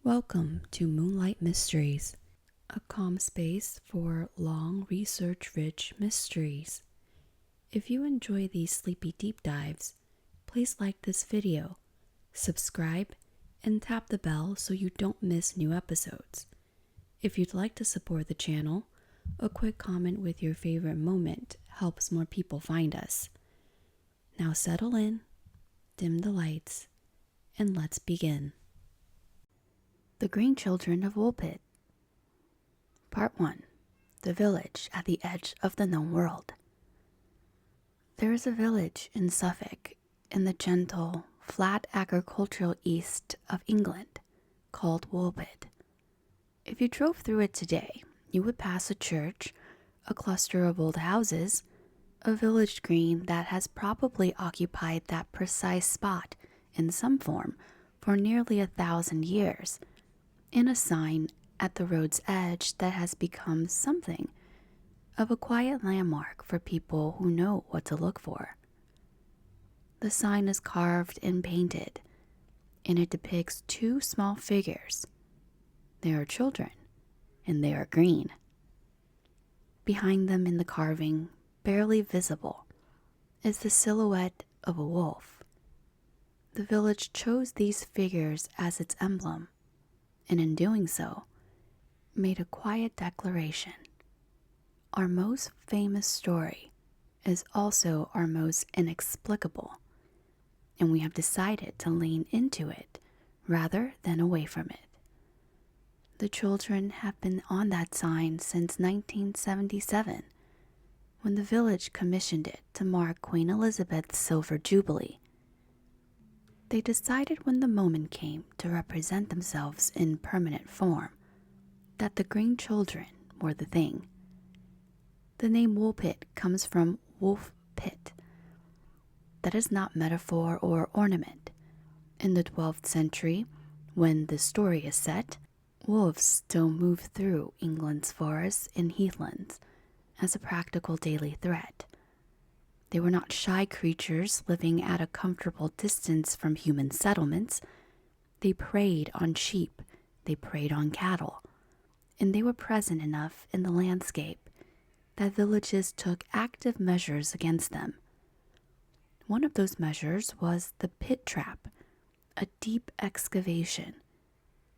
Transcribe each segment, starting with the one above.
Welcome to Moonlight Mysteries, a calm space for long, research-rich mysteries. If you enjoy these sleepy deep dives, please like this video, subscribe, and tap the bell so you don't miss new episodes. If you'd like to support the channel, a quick comment with your favorite moment helps more people find us. Now settle in, dim the lights, and let's begin. The Green Children of Woolpit. Part 1. The Village at the Edge of the Known World. There is a village in Suffolk, in the gentle, flat agricultural east of England, called Woolpit. If you drove through it today, you would pass a church, a cluster of old houses, a village green that has probably occupied that precise spot in some form for nearly 1,000 years, and a sign at the road's edge that has become something of a quiet landmark for people who know what to look for. The sign is carved and painted, and it depicts two small figures. They are children, and they are green. Behind them in the carving, barely visible, is the silhouette of a wolf. The village chose these figures as its emblem, and in doing so, made a quiet declaration. Our most famous story is also our most inexplicable, and we have decided to lean into it rather than away from it. The children have been on that sign since 1977, when the village commissioned it to mark Queen Elizabeth's Silver Jubilee. They decided when the moment came to represent themselves in permanent form that the green children were the thing. The name Woolpit comes from wolf pit. That is not metaphor or ornament. In the 12th century, when the story is set, wolves still move through England's forests and heathlands as a practical daily threat. They were not shy creatures living at a comfortable distance from human settlements. They preyed on sheep, they preyed on cattle, and they were present enough in the landscape that villages took active measures against them. One of those measures was the pit trap, a deep excavation,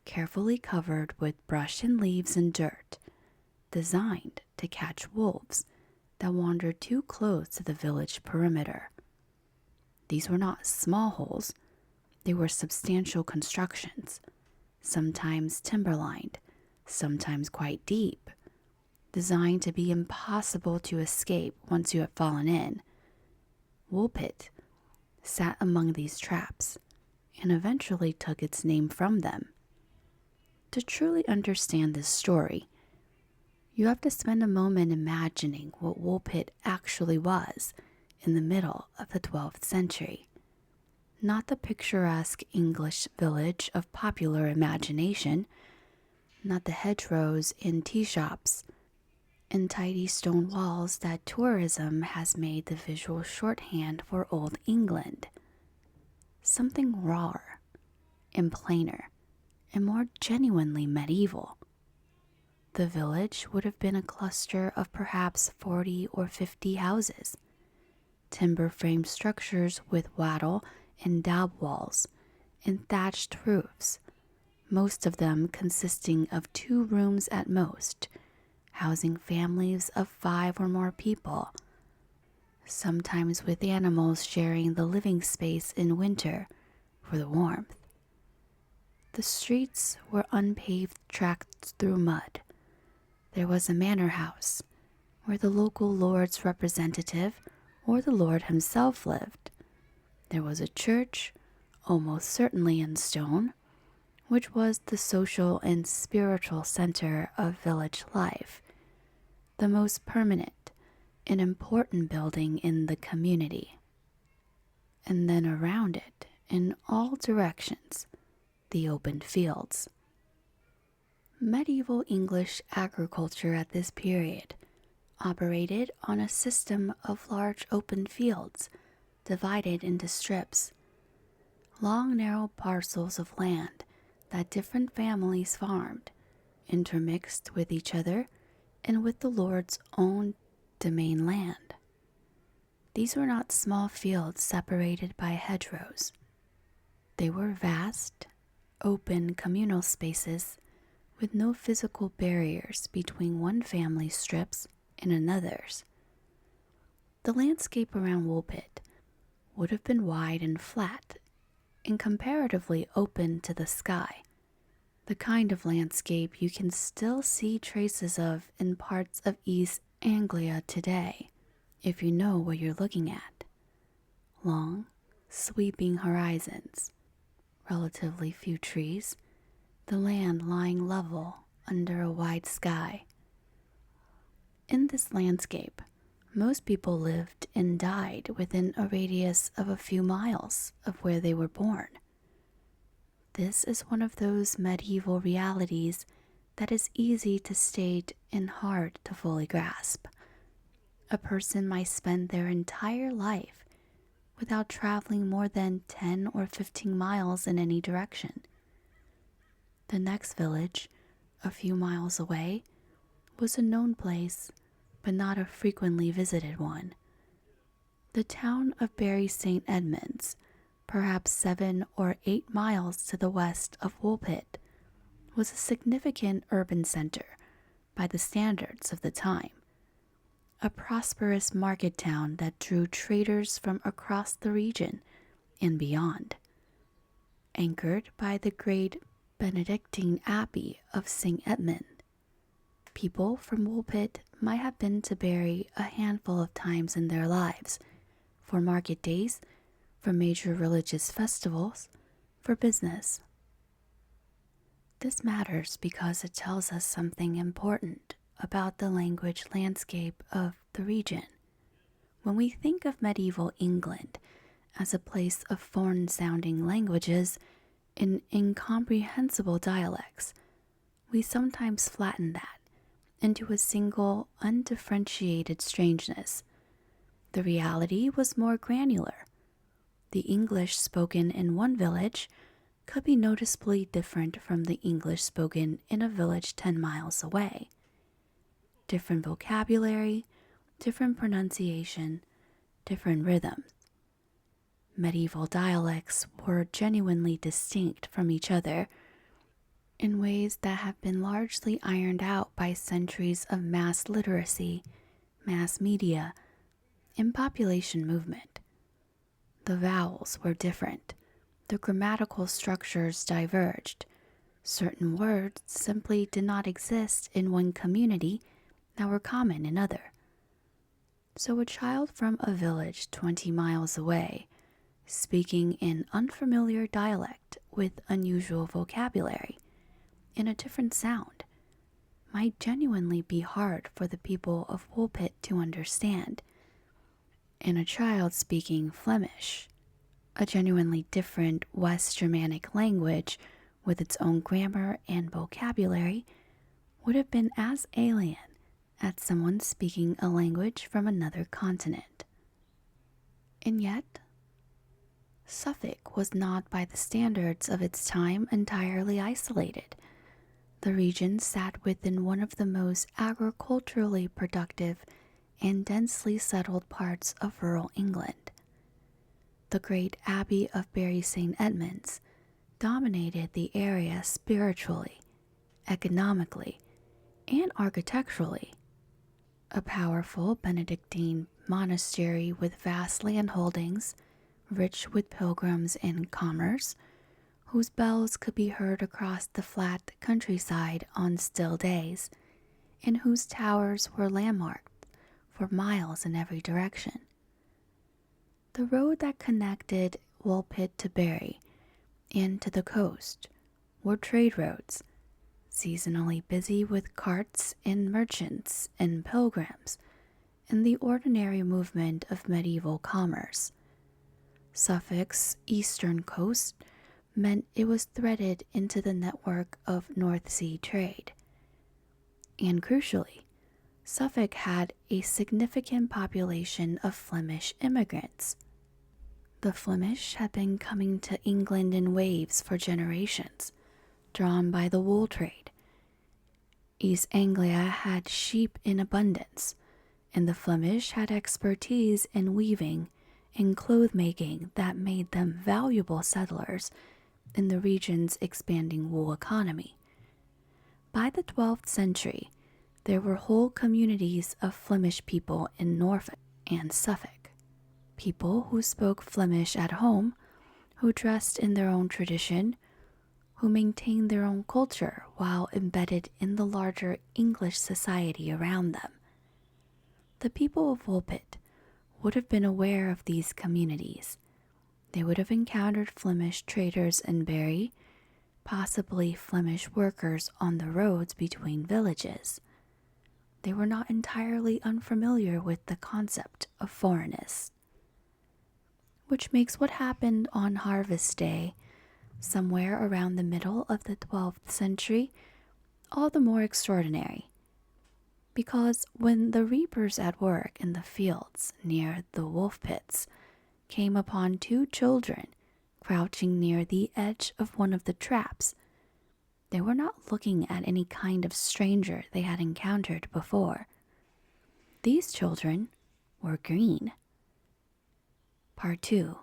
carefully covered with brush and leaves and dirt, designed to catch wolves that wandered too close to the village perimeter. These were not small holes, they were substantial constructions, sometimes timber-lined, sometimes quite deep, designed to be impossible to escape once you have fallen in. Woolpit sat among these traps, and eventually took its name from them. To truly understand this story, you have to spend a moment imagining what Woolpit actually was in the middle of the 12th century. Not the picturesque English village of popular imagination, not the hedgerows and tea shops and tidy stone walls that tourism has made the visual shorthand for old England. Something rawer and plainer and more genuinely medieval. The village would have been a cluster of perhaps 40 or 50 houses, timber-framed structures with wattle and daub walls and thatched roofs, most of them consisting of 2 rooms at most, housing families of 5 or more people, sometimes with animals sharing the living space in winter for the warmth. The streets were unpaved tracks through mud. There was a manor house, where the local lord's representative or the lord himself lived. There was a church, almost certainly in stone, which was the social and spiritual center of village life, the most permanent and important building in the community. And then around it, in all directions, the open fields. Medieval English agriculture at this period operated on a system of large open fields divided into strips, long narrow parcels of land that different families farmed, intermixed with each other and with the Lord's own domain land. These were not small fields separated by hedgerows. They were vast, open communal spaces with no physical barriers between one family's strips and another's. The landscape around Woolpit would have been wide and flat and comparatively open to the sky, the kind of landscape you can still see traces of in parts of East Anglia today, if you know what you're looking at. Long, sweeping horizons, relatively few trees, the land lying level under a wide sky. In this landscape, most people lived and died within a radius of a few miles of where they were born. This is one of those medieval realities that is easy to state and hard to fully grasp. A person might spend their entire life without traveling more than 10 or 15 miles in any direction. The next village, a few miles away, was a known place, but not a frequently visited one. The town of Bury St. Edmunds, perhaps 7 or 8 miles to the west of Woolpit, was a significant urban center by the standards of the time. A prosperous market town that drew traders from across the region and beyond. Anchored by the great Benedictine Abbey of St. Edmund, people from Woolpit might have been to Bury a handful of times in their lives, for market days, for major religious festivals, for business. This matters because it tells us something important about the language landscape of the region. When we think of medieval England as a place of foreign-sounding languages and incomprehensible dialects, we sometimes flatten that into a single, undifferentiated strangeness. The reality was more granular. The English spoken in one village could be noticeably different from the English spoken in a village 10 miles away. Different vocabulary, different pronunciation, different rhythms. Medieval dialects were genuinely distinct from each other in ways that have been largely ironed out by centuries of mass literacy, mass media, and population movement. The vowels were different. The grammatical structures diverged. Certain words simply did not exist in one community that were common in other. So a child from a village 20 miles away, speaking an unfamiliar dialect with unusual vocabulary, in a different sound, might genuinely be hard for the people of Woolpit to understand. And a child speaking Flemish, a genuinely different West Germanic language with its own grammar and vocabulary, would have been as alien as someone speaking a language from another continent. And yet, Suffolk was not by the standards of its time entirely isolated. The region sat within one of the most agriculturally productive and densely settled parts of rural England. The great Abbey of Bury St. Edmunds dominated the area spiritually, economically, and architecturally. A powerful Benedictine monastery with vast landholdings, rich with pilgrims and commerce, whose bells could be heard across the flat countryside on still days, and whose towers were landmarked for miles in every direction. The road that connected Woolpit to Bury and to the coast were trade roads, seasonally busy with carts and merchants and pilgrims, and the ordinary movement of medieval commerce. Suffolk's eastern coast meant it was threaded into the network of North Sea trade. And crucially, Suffolk had a significant population of Flemish immigrants. The Flemish had been coming to England in waves for generations, drawn by the wool trade. East Anglia had sheep in abundance, and the Flemish had expertise in weaving and cloth making that made them valuable settlers in the region's expanding wool economy. By the 12th century, there were whole communities of Flemish people in Norfolk and Suffolk, people who spoke Flemish at home, who dressed in their own tradition, who maintained their own culture while embedded in the larger English society around them. The people of Woolpit would have been aware of these communities. They would have encountered Flemish traders in Barry, possibly Flemish workers on the roads between villages. They were not entirely unfamiliar with the concept of foreignness, which makes what happened on Harvest Day, somewhere around the middle of the 12th century, all the more extraordinary. Because when the reapers at work in the fields near the wolf pits came upon two children crouching near the edge of one of the traps, they were not looking at any kind of stranger they had encountered before. These children were green. Part 2.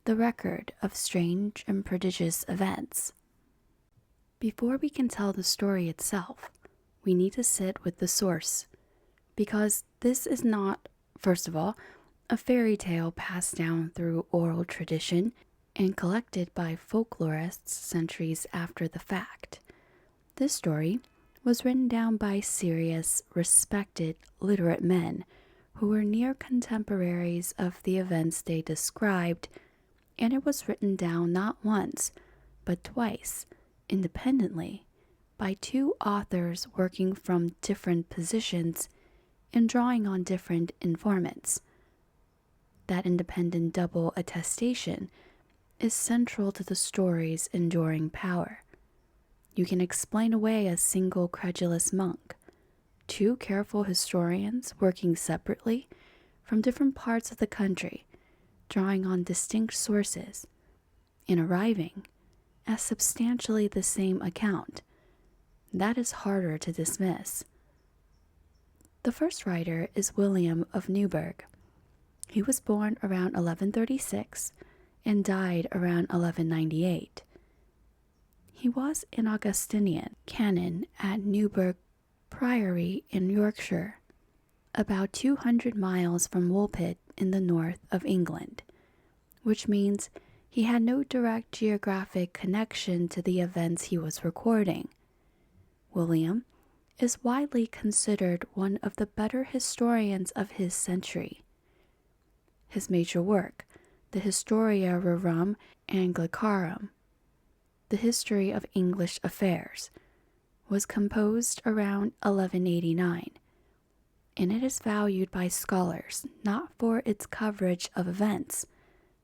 The record of strange and prodigious events. Before we can tell the story itself, we need to sit with the source, because this is not, first of all, a fairy tale passed down through oral tradition and collected by folklorists centuries after the fact. This story was written down by serious, respected, literate men who were near contemporaries of the events they described, and it was written down not once, but twice, independently, by two authors working from different positions and drawing on different informants. That independent double attestation is central to the story's enduring power. You can explain away a single credulous monk, two careful historians working separately from different parts of the country, drawing on distinct sources, and arriving at substantially the same account. That is harder to dismiss. The first writer is William of Newburgh. He was born around 1136 and died around 1198. He was an Augustinian canon at Newburgh Priory in Yorkshire, about 200 miles from Woolpit in the north of England, which means he had no direct geographic connection to the events he was recording. William is widely considered one of the better historians of his century. His major work, the Historia Rerum Anglicarum, the History of English Affairs, was composed around 1189, and it is valued by scholars not for its coverage of events,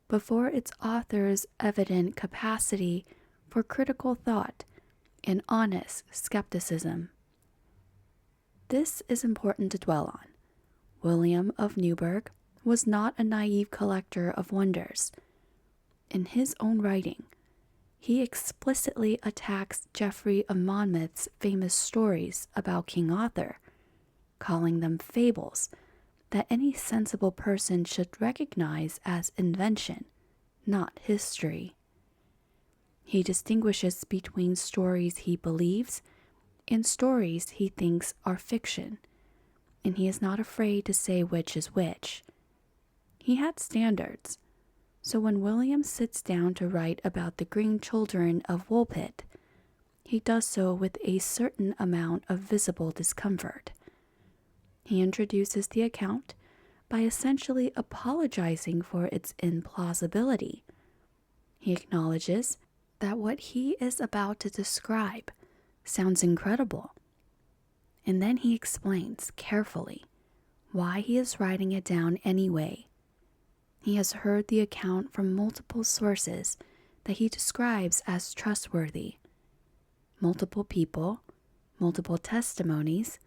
but for its author's evident capacity for critical thought and honest skepticism. This is important to dwell on. William of Newburgh was not a naive collector of wonders. In his own writing, he explicitly attacks Geoffrey of Monmouth's famous stories about King Arthur, calling them fables that any sensible person should recognize as invention, not history. He distinguishes between stories he believes and stories he thinks are fiction, and he is not afraid to say which is which. He had standards, so when William sits down to write about the Green Children of Woolpit, he does so with a certain amount of visible discomfort. He introduces the account by essentially apologizing for its implausibility. He acknowledges that what he is about to describe sounds incredible, and then he explains carefully why he is writing it down anyway. He has heard the account from multiple sources that he describes as trustworthy. Multiple people, multiple testimonies,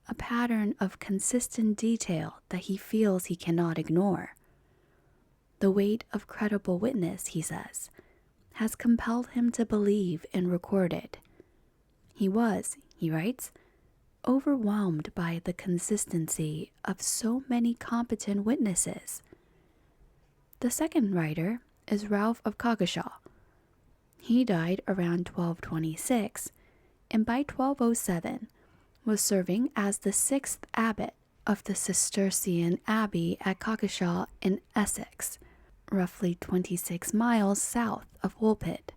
a pattern of consistent detail that he feels he cannot ignore. The weight of credible witness, he says, has compelled him to believe and record it. He was, he writes, overwhelmed by the consistency of so many competent witnesses. The second writer is Ralph of Coggeshall. He died around 1226, and by 1207 was serving as the sixth abbot of the Cistercian Abbey at Coggeshall in Essex, roughly 26 miles south of Woolpit.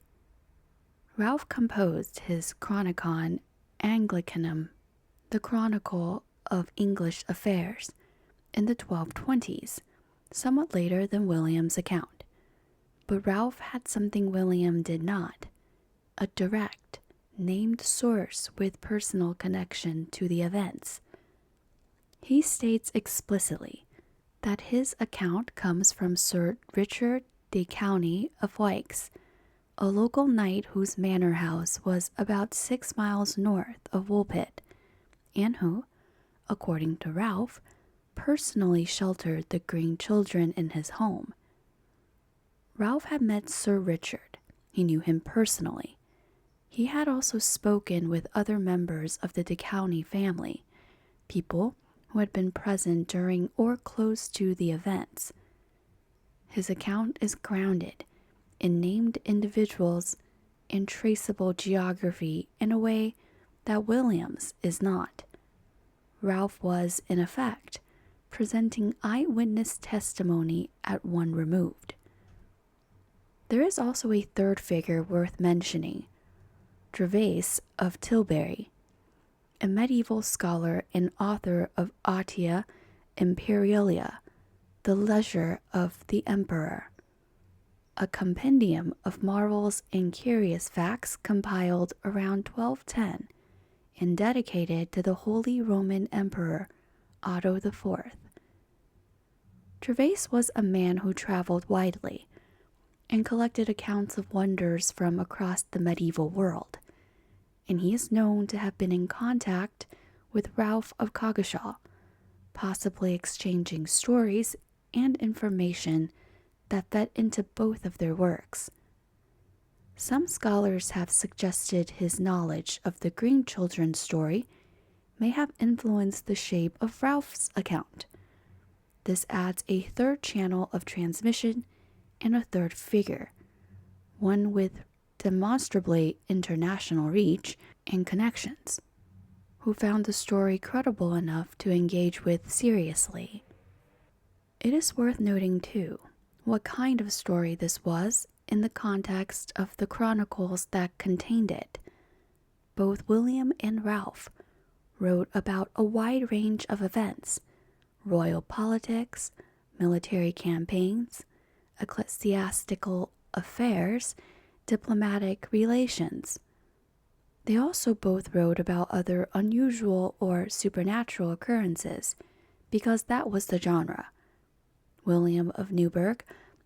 Ralph composed his Chronicon Anglicanum, the Chronicle of English Affairs, in the 1220s, somewhat later than William's account. But Ralph had something William did not, a direct, named source with personal connection to the events. He states explicitly that his account comes from Sir Richard de County of Wykes, a local knight whose manor house was about 6 miles north of Woolpit, and who, according to Ralph, personally sheltered the Green Children in his home. Ralph had met Sir Richard. He knew him personally. He had also spoken with other members of the de County family, people who had been present during or close to the events. His account is grounded in named individuals and traceable geography in a way that William's is not. Ralph was, in effect, presenting eyewitness testimony at one removed. There is also a third figure worth mentioning, Gervase of Tilbury, a medieval scholar and author of Autia Imperialia, the Leisure of the Emperor, a compendium of marvels and curious facts compiled around 1210 and dedicated to the Holy Roman Emperor Otto IV. Gervase was a man who traveled widely and collected accounts of wonders from across the medieval world, and he is known to have been in contact with Ralph of Coggeshall, possibly exchanging stories and information that fed into both of their works. Some scholars have suggested his knowledge of the Green Children story may have influenced the shape of Ralph's account. This adds a third channel of transmission and a third figure, one with demonstrably international reach and connections, who found the story credible enough to engage with seriously. It is worth noting, too, what kind of story this was in the context of the chronicles that contained it. Both William and Ralph wrote about a wide range of events: royal politics, military campaigns, ecclesiastical affairs, diplomatic relations. They also both wrote about other unusual or supernatural occurrences, because that was the genre. William of Newburgh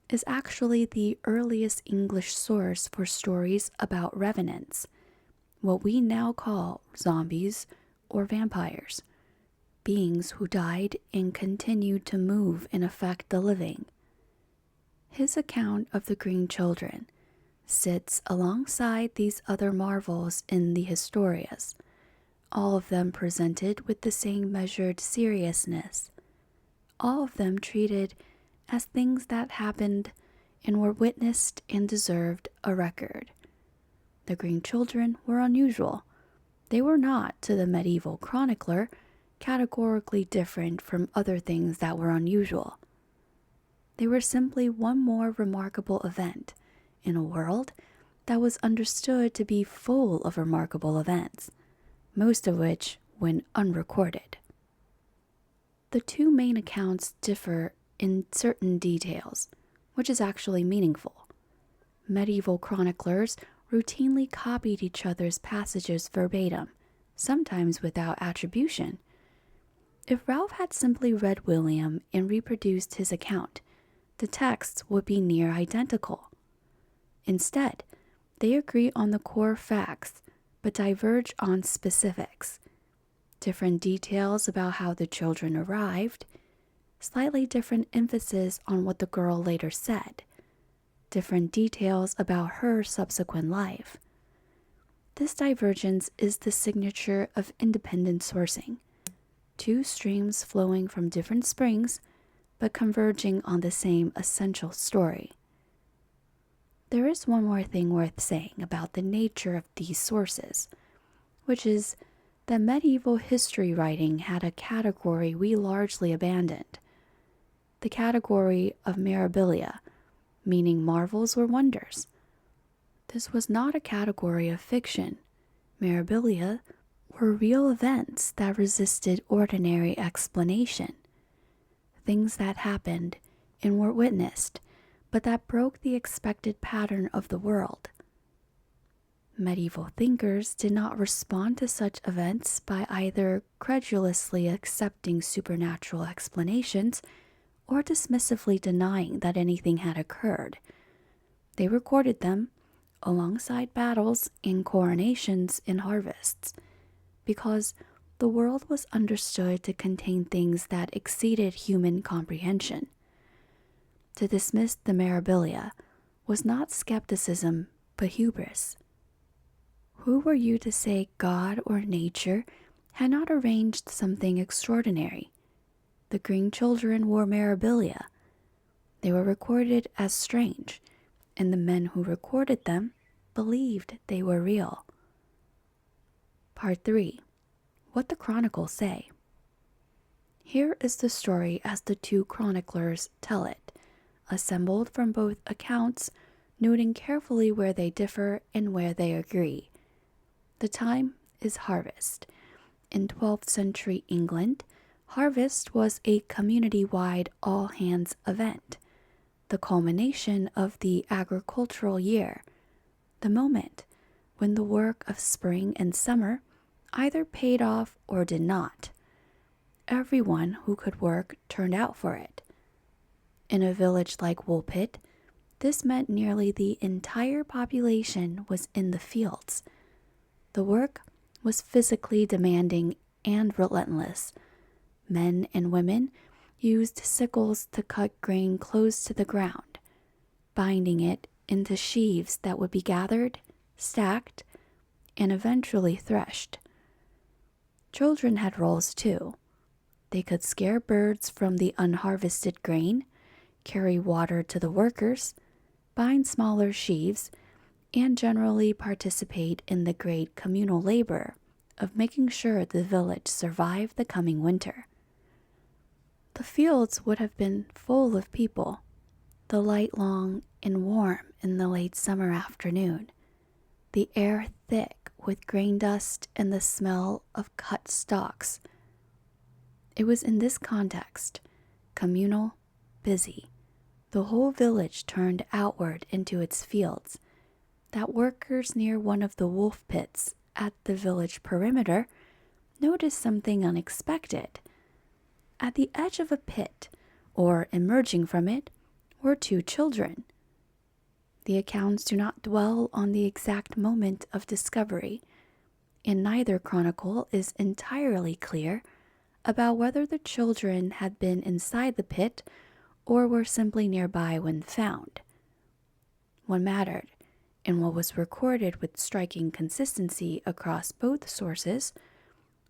is actually the earliest English source for stories about revenants, what we now call zombies or vampires, beings who died and continued to move and affect the living. His account of the Green Children sits alongside these other marvels in the Historias, all of them presented with the same measured seriousness, all of them treated as things that happened and were witnessed and deserved a record. The Green Children were unusual. They were not, to the medieval chronicler, categorically different from other things that were unusual. They were simply one more remarkable event in a world that was understood to be full of remarkable events, most of which went unrecorded. The two main accounts differ in certain details, which is actually meaningful. Medieval chroniclers routinely copied each other's passages verbatim, sometimes without attribution. If Ralph had simply read William and reproduced his account, the texts would be near identical. Instead, they agree on the core facts, but diverge on specifics. Different details about how the children arrived, slightly different emphasis on what the girl later said. different details about her subsequent life. This divergence is the signature of independent sourcing, two streams flowing from different springs but converging on the same essential story. There is one more thing worth saying about the nature of these sources, which is that medieval history writing had a category we largely abandoned, the category of mirabilia, meaning marvels or wonders. This was not a category of fiction. Mirabilia were real events that resisted ordinary explanation, things that happened and were witnessed, but that broke the expected pattern of the world. Medieval thinkers did not respond to such events by either credulously accepting supernatural explanations or dismissively denying that anything had occurred. They recorded them alongside battles and coronations and harvests, because the world was understood to contain things that exceeded human comprehension. To dismiss the mirabilia was not skepticism, but hubris. Who were you to say God or nature had not arranged something extraordinary? The Green Children wore mirabilia. They were recorded as strange, and the men who recorded them believed they were real. Part 3. What the Chronicles Say. Here is the story as the two chroniclers tell it, assembled from both accounts, noting carefully where they differ and where they agree. The time is harvest. In 12th century England, harvest was a community-wide all-hands event, the culmination of the agricultural year, the moment when the work of spring and summer either paid off or did not. Everyone who could work turned out for it. In a village like Woolpit, this meant nearly the entire population was in the fields. The work was physically demanding and relentless. Men and women used sickles to cut grain close to the ground, binding it into sheaves that would be gathered, stacked, and eventually threshed. Children had roles too. They could scare birds from the unharvested grain, carry water to the workers, bind smaller sheaves, and generally participate in the great communal labor of making sure the village survived the coming winter. The fields would have been full of people, the light long and warm in the late summer afternoon, the air thick with grain dust and the smell of cut stalks. It was in this context, communal, busy, the whole village turned outward into its fields, that workers near one of the wolf pits at the village perimeter noticed something unexpected. At the edge of a pit, or emerging from it, were two children. The accounts do not dwell on the exact moment of discovery, and neither chronicle is entirely clear about whether the children had been inside the pit or were simply nearby when found. What mattered, and what was recorded with striking consistency across both sources,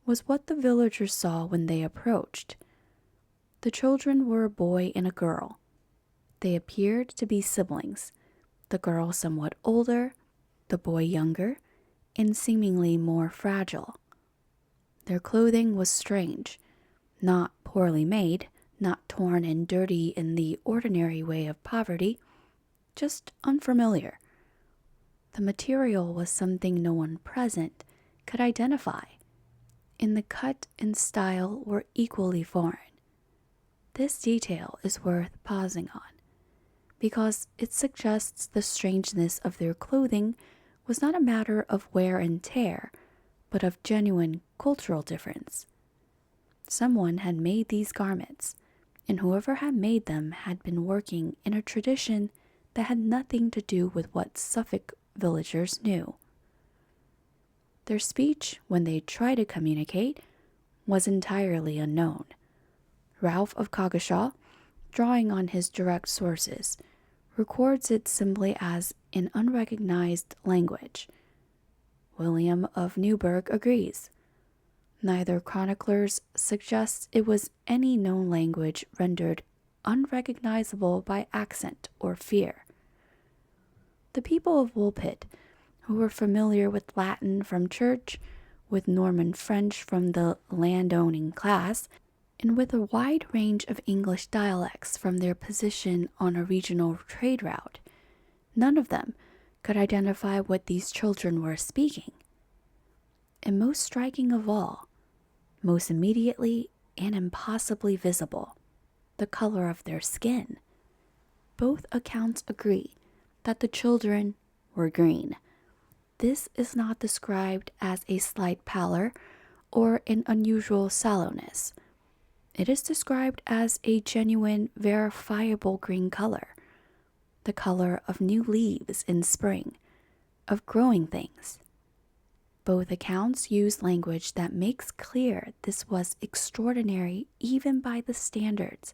was what the villagers saw when they approached. The children were a boy and a girl. They appeared to be siblings, the girl somewhat older, the boy younger, and seemingly more fragile. Their clothing was strange, not poorly made, not torn and dirty in the ordinary way of poverty, just unfamiliar. The material was something no one present could identify, and the cut and style were equally foreign. This detail is worth pausing on, because it suggests the strangeness of their clothing was not a matter of wear and tear, but of genuine cultural difference. Someone had made these garments, and whoever had made them had been working in a tradition that had nothing to do with what Suffolk villagers knew. Their speech, when they tried to communicate, was entirely unknown. Ralph of Coggeshall, drawing on his direct sources, records it simply as an unrecognized language. William of Newburgh agrees. Neither chroniclers suggests it was any known language rendered unrecognizable by accent or fear. The people of Woolpit, who were familiar with Latin from church, with Norman French from the landowning class, and with a wide range of English dialects from their position on a regional trade route, none of them could identify what these children were speaking. And most striking of all, most immediately and impossibly visible, the color of their skin. Both accounts agree that the children were green. This is not described as a slight pallor or an unusual sallowness. It is described as a genuine, verifiable green color, the color of new leaves in spring, of growing things. Both accounts use language that makes clear this was extraordinary even by the standards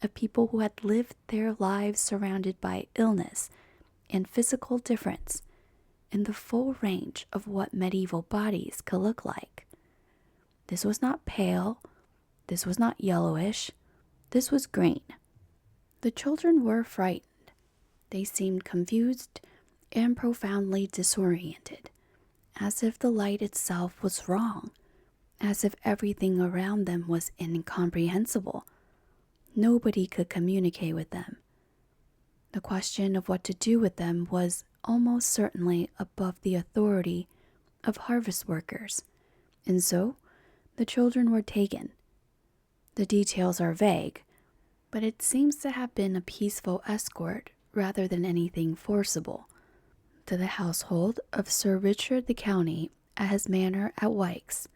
of people who had lived their lives surrounded by illness and physical difference in the full range of what medieval bodies could look like. This was not pale, this was not yellowish, this was green. The children were frightened. They seemed confused and profoundly disoriented, as if the light itself was wrong, as if everything around them was incomprehensible. Nobody could communicate with them. The question of what to do with them was almost certainly above the authority of harvest workers, and so the children were taken. The details are vague, but it seems to have been a peaceful escort rather than anything forcible, to the household of Sir Richard the County at his manor at Wykes,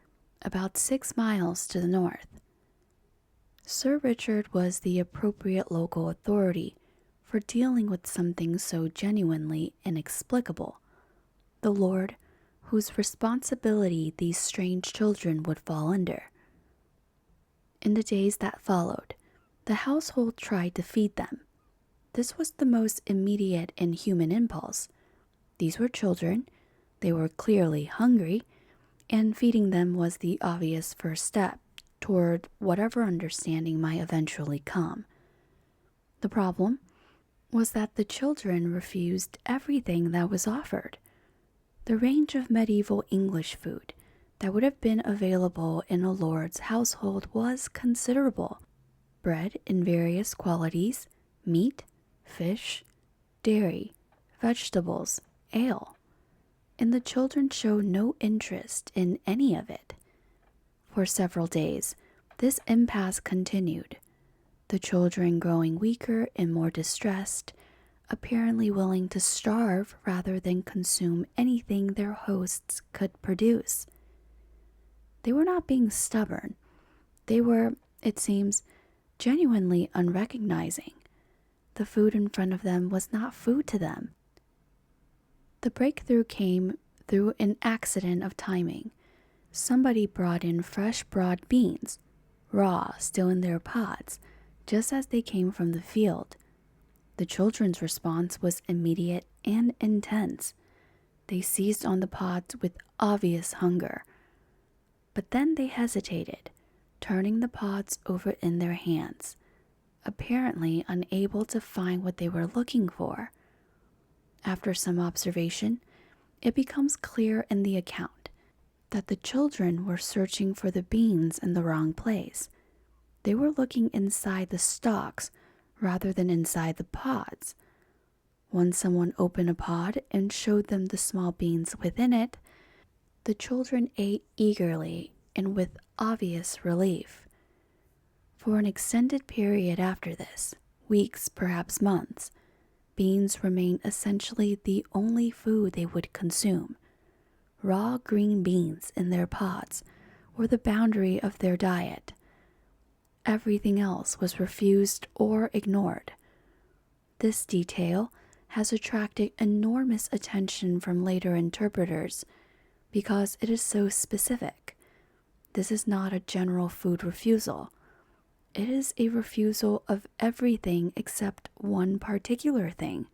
about 6 miles to the north. Sir Richard was the appropriate local authority for dealing with something so genuinely inexplicable, the lord whose responsibility these strange children would fall under. In the days that followed, the household tried to feed them. This was the most immediate and human impulse. These were children, they were clearly hungry, and feeding them was the obvious first step toward whatever understanding might eventually come. The problem was that the children refused everything that was offered. The range of medieval English food that would have been available in a lord's household was considerable. Bread in various qualities, meat, fish, dairy, vegetables, ale, and the children showed no interest in any of it. For several days, this impasse continued, the children growing weaker and more distressed, apparently willing to starve rather than consume anything their hosts could produce. They were not being stubborn. They were, it seems, genuinely unrecognizing. The food in front of them was not food to them. The breakthrough came through an accident of timing. Somebody brought in fresh broad beans, raw, still in their pods, just as they came from the field. The children's response was immediate and intense. They seized on the pods with obvious hunger. But then they hesitated, turning the pods over in their hands, apparently unable to find what they were looking for. After some observation, it becomes clear in the account that the children were searching for the beans in the wrong place. They were looking inside the stalks rather than inside the pods. Once someone opened a pod and showed them the small beans within it, the children ate eagerly and with obvious relief. For an extended period after this, weeks, perhaps months, beans remained essentially the only food they would consume. Raw green beans in their pods were the boundary of their diet. Everything else was refused or ignored. This detail has attracted enormous attention from later interpreters because it is so specific. This is not a general food refusal. It is a refusal of everything except one particular thing.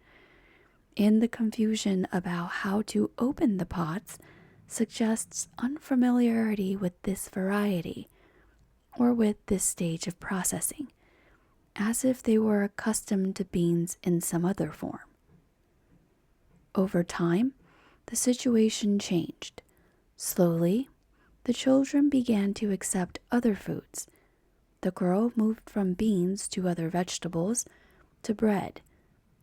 And the confusion about how to open the pots suggests unfamiliarity with this variety, or with this stage of processing, as if they were accustomed to beans in some other form. Over time, the situation changed. Slowly, the children began to accept other foods. The girl moved from beans to other vegetables, to bread,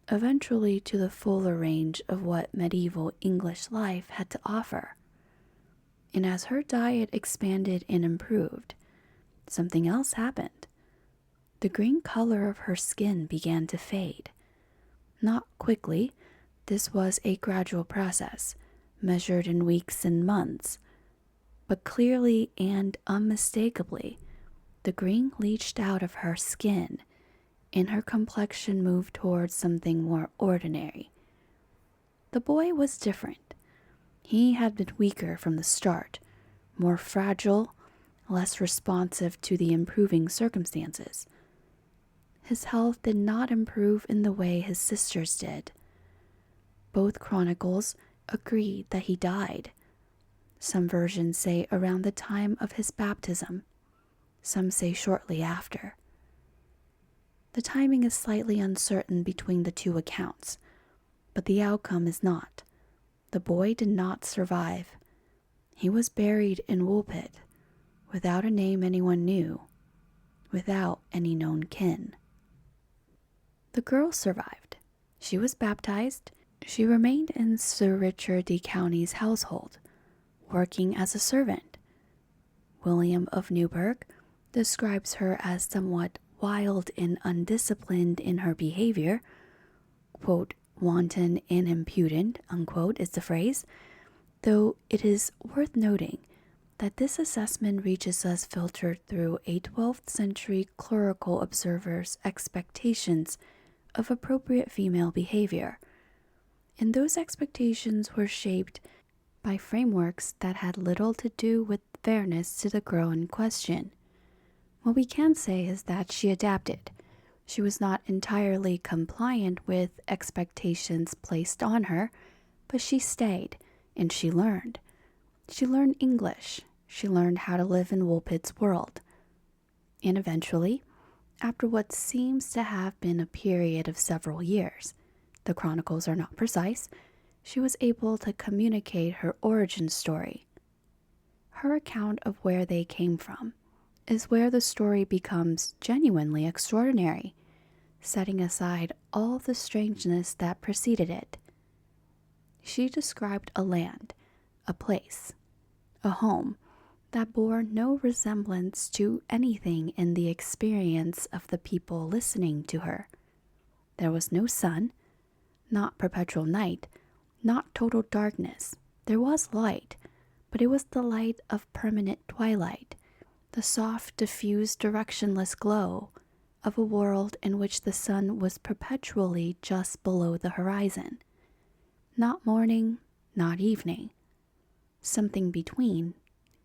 eventually to the fuller range of what medieval English life had to offer. And as her diet expanded and improved, something else happened. The green color of her skin began to fade. Not quickly, this was a gradual process, measured in weeks and months. But clearly and unmistakably, the green leached out of her skin, and her complexion moved towards something more ordinary. The boy was different. He had been weaker from the start, more fragile, less responsive to the improving circumstances. His health did not improve in the way his sisters did. Both chronicles agreed that he died. Some versions say around the time of his baptism. Some say shortly after. The timing is slightly uncertain between the two accounts, but the outcome is not. The boy did not survive. He was buried in Woolpit, without a name anyone knew, without any known kin. The girl survived. She was baptized. She remained in Sir Richard de County's household, working as a servant. William of Newburgh describes her as somewhat wild and undisciplined in her behavior. Quote, wanton and impudent, unquote, is the phrase, though it is worth noting that this assessment reaches us filtered through a 12th century clerical observer's expectations of appropriate female behavior. And those expectations were shaped by frameworks that had little to do with fairness to the girl in question. What we can say is that she adapted. She was not entirely compliant with expectations placed on her, but she stayed, and she learned. She learned English. She learned how to live in Woolpit's world. And eventually, after what seems to have been a period of several years, the chronicles are not precise, she was able to communicate her origin story. Her account of where they came from is where the story becomes genuinely extraordinary, setting aside all the strangeness that preceded it. She described a land, a place, a home that bore no resemblance to anything in the experience of the people listening to her. There was no sun, not perpetual night, not total darkness. There was light, but it was the light of permanent twilight, the soft, diffused, directionless glow of a world in which the sun was perpetually just below the horizon. Not morning, not evening. Something between,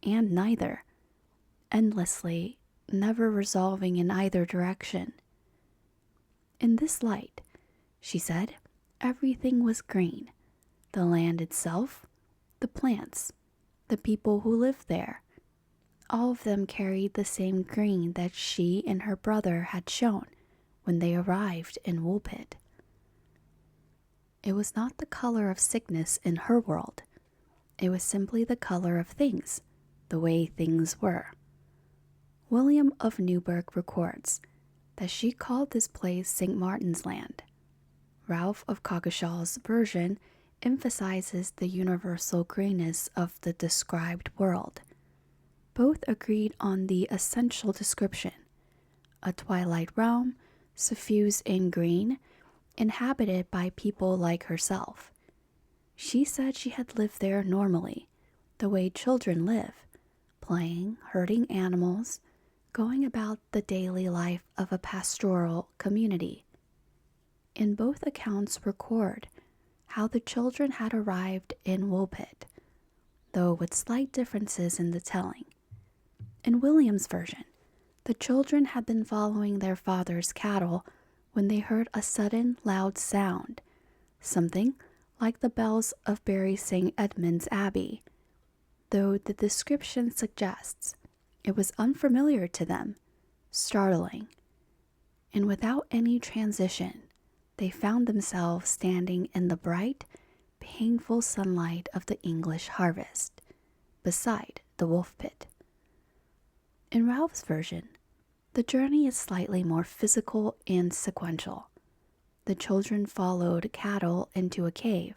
and neither. Endlessly, never resolving in either direction. In this light, she said, everything was green. The land itself, the plants, the people who lived there. All of them carried the same green that she and her brother had shown when they arrived in Woolpit. It was not the color of sickness in her world. It was simply the color of things, the way things were. William of Newburgh records that she called this place St. Martin's Land. Ralph of Coggeshall's version emphasizes the universal greenness of the described world. Both agreed on the essential description: a twilight realm, suffused in green, inhabited by people like herself. She said she had lived there normally, the way children live, playing, herding animals, going about the daily life of a pastoral community. In both accounts record how the children had arrived in Woolpit, though with slight differences in the telling. In William's version, The children had been following their father's cattle when they heard a sudden loud sound, something like the bells of Bury St. Edmund's Abbey, though the description suggests it was unfamiliar to them, startling. And without any transition, they found themselves standing in the bright, painful sunlight of the English harvest, beside the wolf pit. In Ralph's version, the journey is slightly more physical and sequential. The children followed cattle into a cave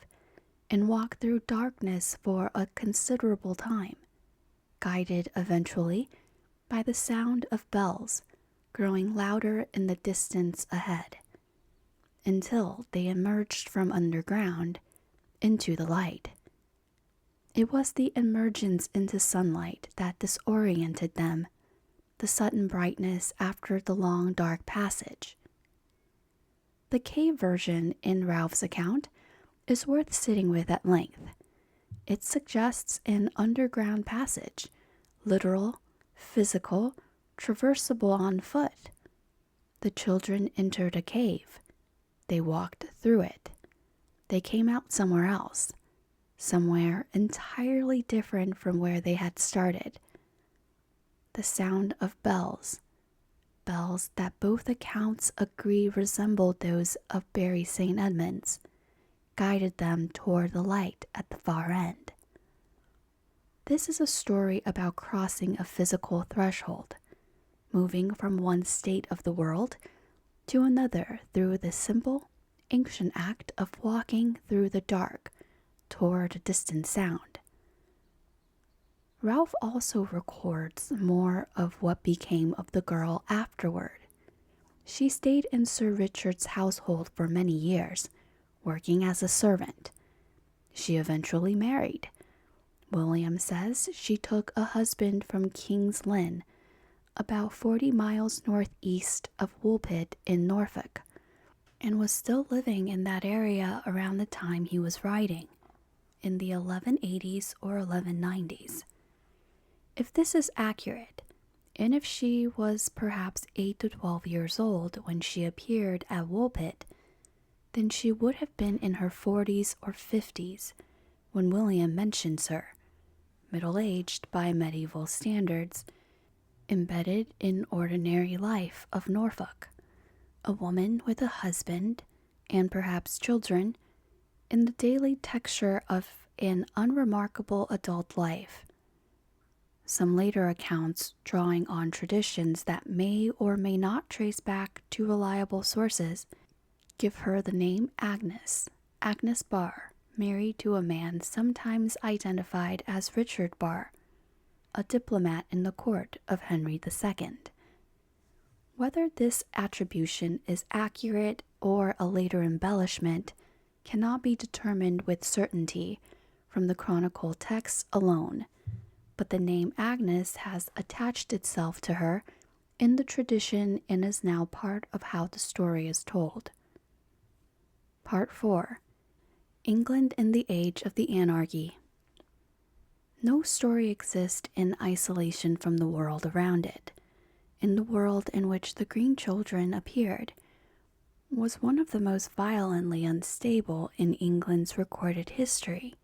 and walked through darkness for a considerable time, guided eventually by the sound of bells growing louder in the distance ahead, until they emerged from underground into the light. It was the emergence into sunlight that disoriented them, the sudden brightness after the long dark passage. The cave version in Ralph's account is worth sitting with at length. It suggests an underground passage, literal, physical, traversable on foot. The children entered a cave. They walked through it. They came out somewhere else, somewhere entirely different from where they had started. The sound of bells that both accounts agree resembled those of Bury St. Edmund's, guided them toward the light at the far end. This is a story about crossing a physical threshold, moving from one state of the world to another through the simple, ancient act of walking through the dark toward a distant sound. Ralph also records more of what became of the girl afterward. She stayed in Sir Richard's household for many years, working as a servant. She eventually married. William says she took a husband from King's Lynn, about 40 miles northeast of Woolpit in Norfolk, and was still living in that area around the time he was writing, in the 1180s or 1190s. If this is accurate, and if she was perhaps 8 to 12 years old when she appeared at Woolpit, then she would have been in her 40s or 50s when William mentions her, middle-aged by medieval standards, embedded in ordinary life of Norfolk, a woman with a husband and perhaps children, in the daily texture of an unremarkable adult life. Some later accounts, drawing on traditions that may or may not trace back to reliable sources, give her the name Agnes Barr, married to a man sometimes identified as Richard Barr, a diplomat in the court of Henry II. Whether this attribution is accurate or a later embellishment cannot be determined with certainty from the chronicle texts alone, but the name Agnes has attached itself to her in the tradition and is now part of how the story is told. Part 4. England in the Age of the Anarchy. No story exists in isolation from the world around it. In the world in which the Green Children appeared was one of the most violently unstable in England's recorded history.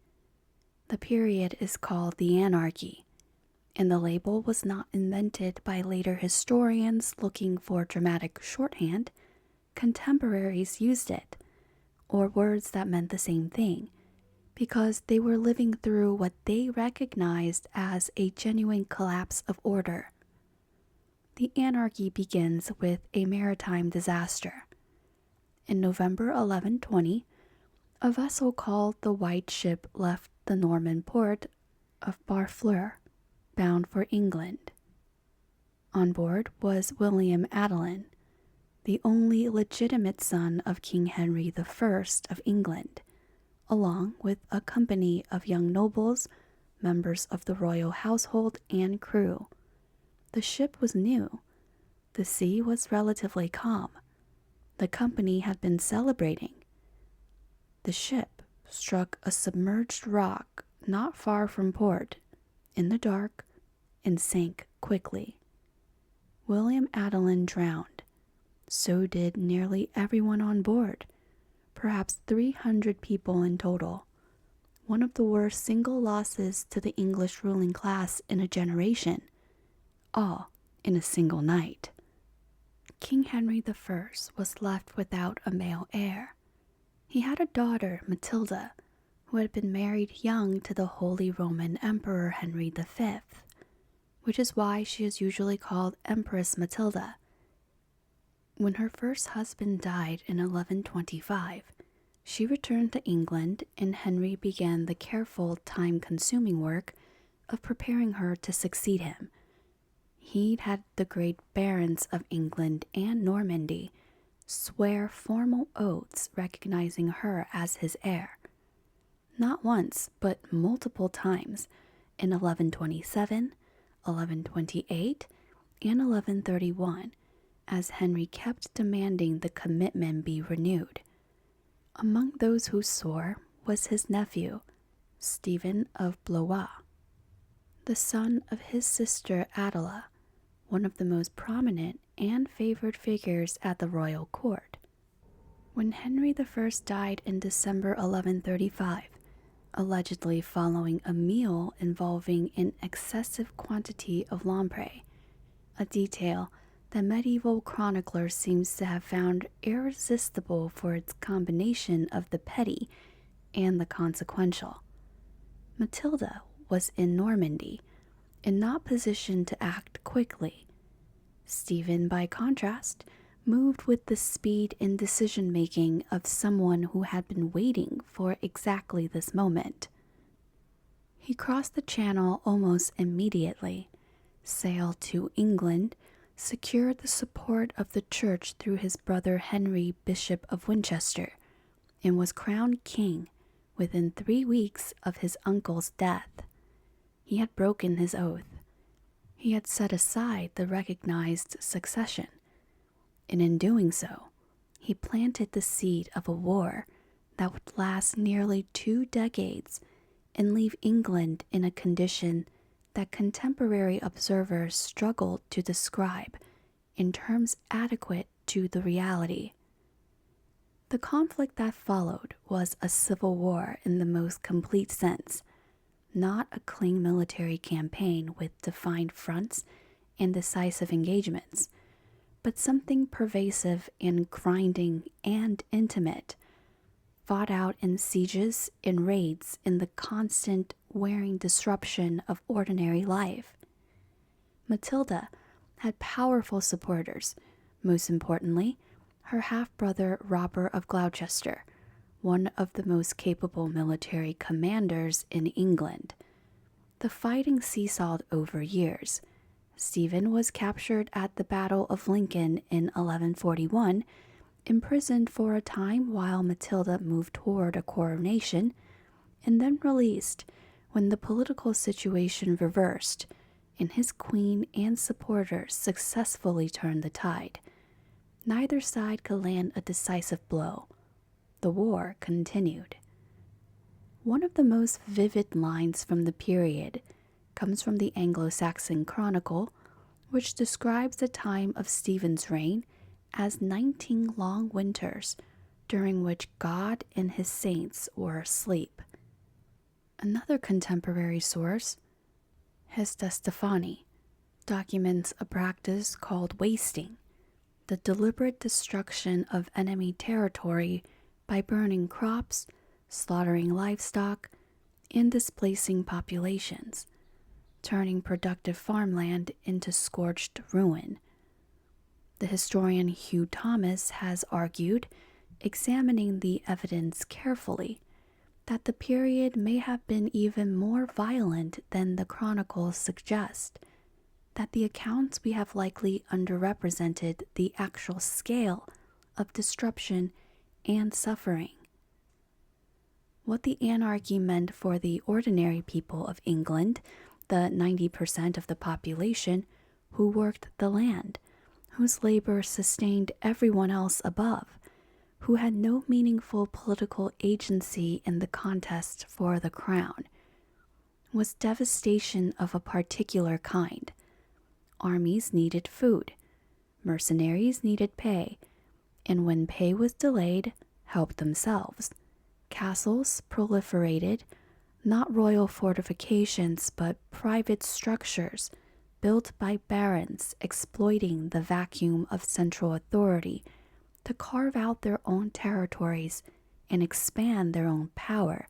The period is called the Anarchy, and the label was not invented by later historians looking for dramatic shorthand. Contemporaries used it, or words that meant the same thing, because they were living through what they recognized as a genuine collapse of order. The anarchy begins with a maritime disaster. In November 1120, a vessel called the White Ship left the Norman port of Barfleur, bound for England. On board was William Adelin, the only legitimate son of King Henry I of England, along with a company of young nobles, members of the royal household, and crew. The ship was new. The sea was relatively calm. The company had been celebrating. The ship struck a submerged rock not far from port, in the dark, and sank quickly. William Adelin drowned. So did nearly everyone on board, perhaps 300 people in total. One of the worst single losses to the English ruling class in a generation, all in a single night. King Henry I was left without a male heir. He had a daughter, Matilda, who had been married young to the Holy Roman Emperor Henry V, which is why she is usually called Empress Matilda. When her first husband died in 1125, she returned to England and Henry began the careful, time-consuming work of preparing her to succeed him. He'd had the great barons of England and Normandy swear formal oaths recognizing her as his heir. Not once, but multiple times in 1127, 1128, and 1131, as Henry kept demanding the commitment be renewed. Among those who swore was his nephew, Stephen of Blois, the son of his sister Adela, one of the most prominent and favored figures at the royal court. When Henry I died in December 1135, allegedly following a meal involving an excessive quantity of lamprey, a detail that medieval chroniclers seems to have found irresistible for its combination of the petty and the consequential. Matilda was in Normandy and not positioned to act quickly. Stephen, by contrast, moved with the speed and decision-making of someone who had been waiting for exactly this moment. He crossed the Channel almost immediately, sailed to England, secured the support of the church through his brother Henry, Bishop of Winchester, and was crowned king within 3 weeks of his uncle's death. He had broken his oath. He had set aside the recognized succession, and in doing so, he planted the seed of a war that would last nearly 2 decades and leave England in a condition that contemporary observers struggled to describe in terms adequate to the reality. The conflict that followed was a civil war in the most complete sense, not a clean military campaign with defined fronts and decisive engagements, but something pervasive and grinding and intimate, fought out in sieges and raids in the constant wearing disruption of ordinary life. Matilda had powerful supporters, most importantly, her half-brother Robert of Gloucester, one of the most capable military commanders in England. The fighting seesawed over years. Stephen was captured at the Battle of Lincoln in 1141, imprisoned for a time while Matilda moved toward a coronation, and then released when the political situation reversed and his queen and supporters successfully turned the tide. Neither side could land a decisive blow. The war continued. One of the most vivid lines from the period comes from the Anglo-Saxon Chronicle, which describes the time of Stephen's reign as 19 long winters, during which God and his saints were asleep. Another contemporary source, Hesta Stephani, documents a practice called wasting, the deliberate destruction of enemy territory by burning crops, slaughtering livestock, and displacing populations, turning productive farmland into scorched ruin. The historian Hugh Thomas has argued, examining the evidence carefully, that the period may have been even more violent than the chronicles suggest, that the accounts we have likely underrepresented the actual scale of disruption and suffering. What the anarchy meant for the ordinary people of England, the 90% of the population who worked the land, whose labor sustained everyone else above, who had no meaningful political agency in the contest for the crown, was devastation of a particular kind. Armies needed food, Mercenaries needed pay, and when pay was delayed, helped themselves. Castles proliferated, not royal fortifications, but private structures built by barons exploiting the vacuum of central authority to carve out their own territories and expand their own power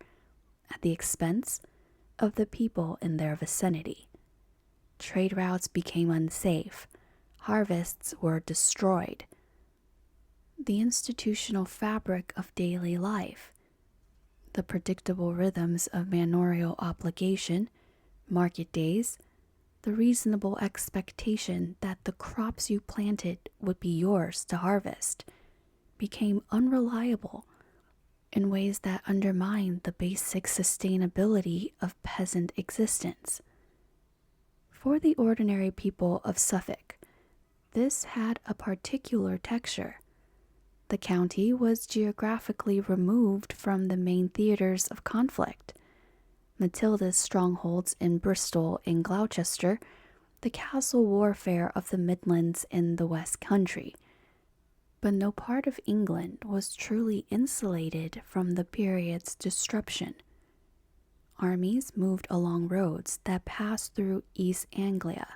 at the expense of the people in their vicinity. Trade routes became unsafe, harvests were destroyed. The institutional fabric of daily life, the predictable rhythms of manorial obligation, market days, the reasonable expectation that the crops you planted would be yours to harvest, became unreliable in ways that undermined the basic sustainability of peasant existence. For the ordinary people of Suffolk, this had a particular texture. The county was geographically removed from the main theaters of conflict. Matilda's strongholds in Bristol and Gloucester, the castle warfare of the Midlands in the West Country. But no part of England was truly insulated from the period's disruption. Armies moved along roads that passed through East Anglia.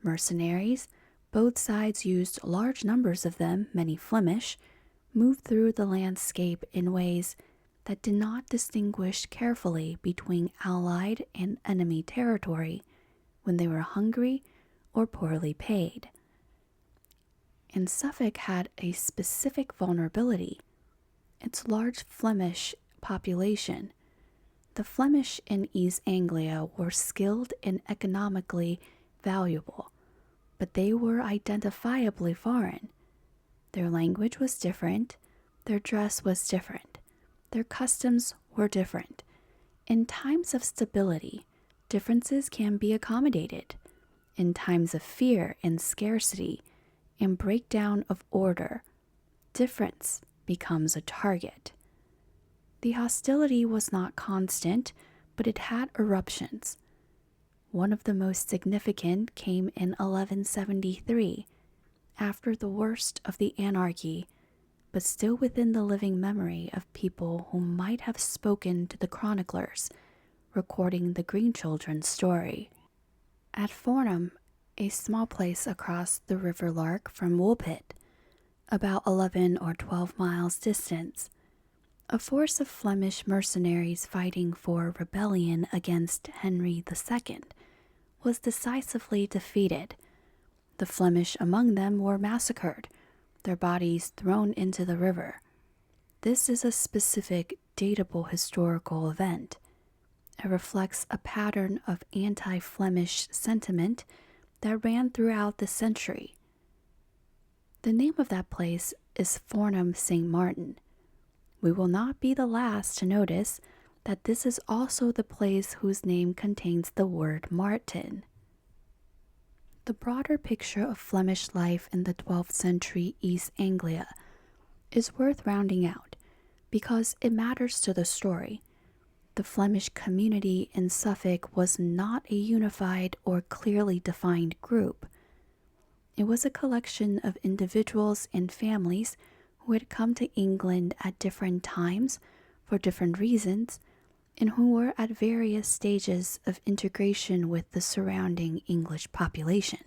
Mercenaries, both sides used large numbers of them, many Flemish, moved through the landscape in ways that did not distinguish carefully between allied and enemy territory when they were hungry or poorly paid. And Suffolk had a specific vulnerability: its large Flemish population. The Flemish in East Anglia were skilled and economically valuable, but they were identifiably foreign. Their language was different, their dress was different, their customs were different. In times of stability, differences can be accommodated. In times of fear and scarcity and breakdown of order, difference becomes a target. The hostility was not constant, but it had eruptions. One of the most significant came in 1173, after the worst of the anarchy, but still within the living memory of people who might have spoken to the chroniclers, recording the Green Children's story. At Fornham, a small place across the River Lark from Woolpit, about 11 or 12 miles distance, a force of Flemish mercenaries fighting for rebellion against Henry II was decisively defeated. The Flemish among them were massacred, their bodies thrown into the river. This is a specific, datable historical event. It reflects a pattern of anti-Flemish sentiment that ran throughout the century. The name of that place is Fornham St. Martin. We will not be the last to notice that this is also the place whose name contains the word Martin. The broader picture of Flemish life in the 12th century East Anglia is worth rounding out because it matters to the story. The Flemish community in Suffolk was not a unified or clearly defined group. It was a collection of individuals and families who had come to England at different times for different reasons and who were at various stages of integration with the surrounding English population.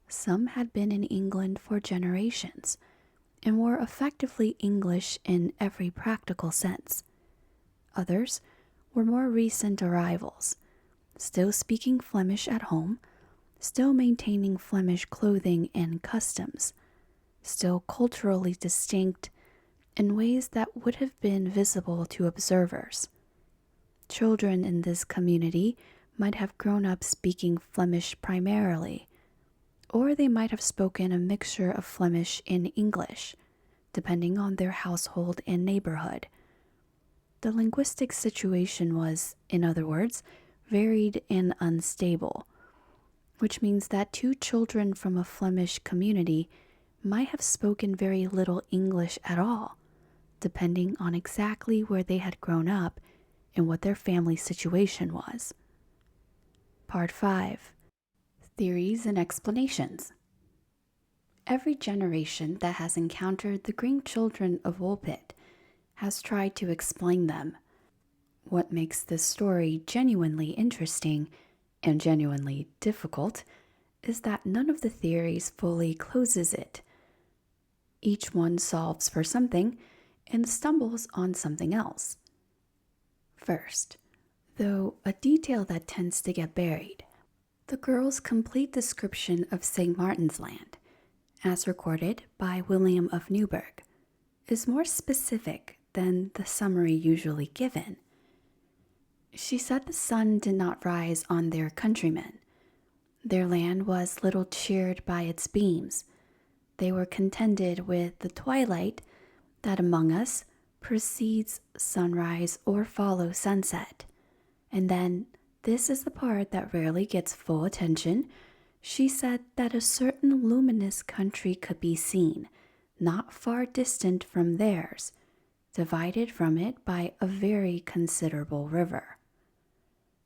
Some had been in England for generations and were effectively English in every practical sense. Others were more recent arrivals, still speaking Flemish at home, still maintaining Flemish clothing and customs, still culturally distinct in ways that would have been visible to observers. Children in this community might have grown up speaking Flemish primarily, or they might have spoken a mixture of Flemish and English, depending on their household and neighborhood. The linguistic situation was, in other words, varied and unstable, which means that two children from a Flemish community might have spoken very little English at all, depending on exactly where they had grown up and what their family situation was. Part 5. Theories and explanations. Every generation that has encountered the Green Children of Woolpit has tried to explain them. What makes this story genuinely interesting and genuinely difficult is that none of the theories fully closes it. Each one solves for something and stumbles on something else. First, though a detail that tends to get buried, the girl's complete description of St. Martin's Land, as recorded by William of Newburgh, is more specific than the summary usually given. She said the sun did not rise on their countrymen. Their land was little cheered by its beams. They were contented with the twilight that among us precedes sunrise or follows sunset. And then, this is the part that rarely gets full attention, she said that a certain luminous country could be seen, not far distant from theirs, divided from it by a very considerable river.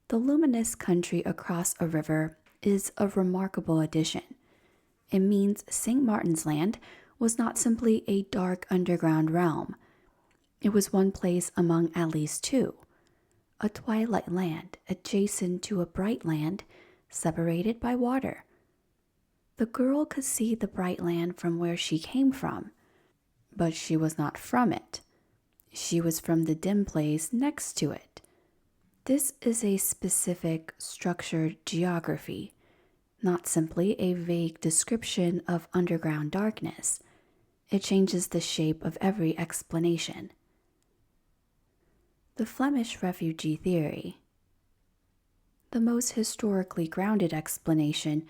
The luminous country across a river is a remarkable addition. It means St. Martin's Land was not simply a dark underground realm. It was one place among at least two, a twilight land adjacent to a bright land separated by water. The girl could see the bright land from where she came from, but she was not from it. She was from the dim place next to it. This is a specific, structured geography, not simply a vague description of underground darkness. It changes the shape of every explanation. The Flemish refugee theory. The most historically grounded explanation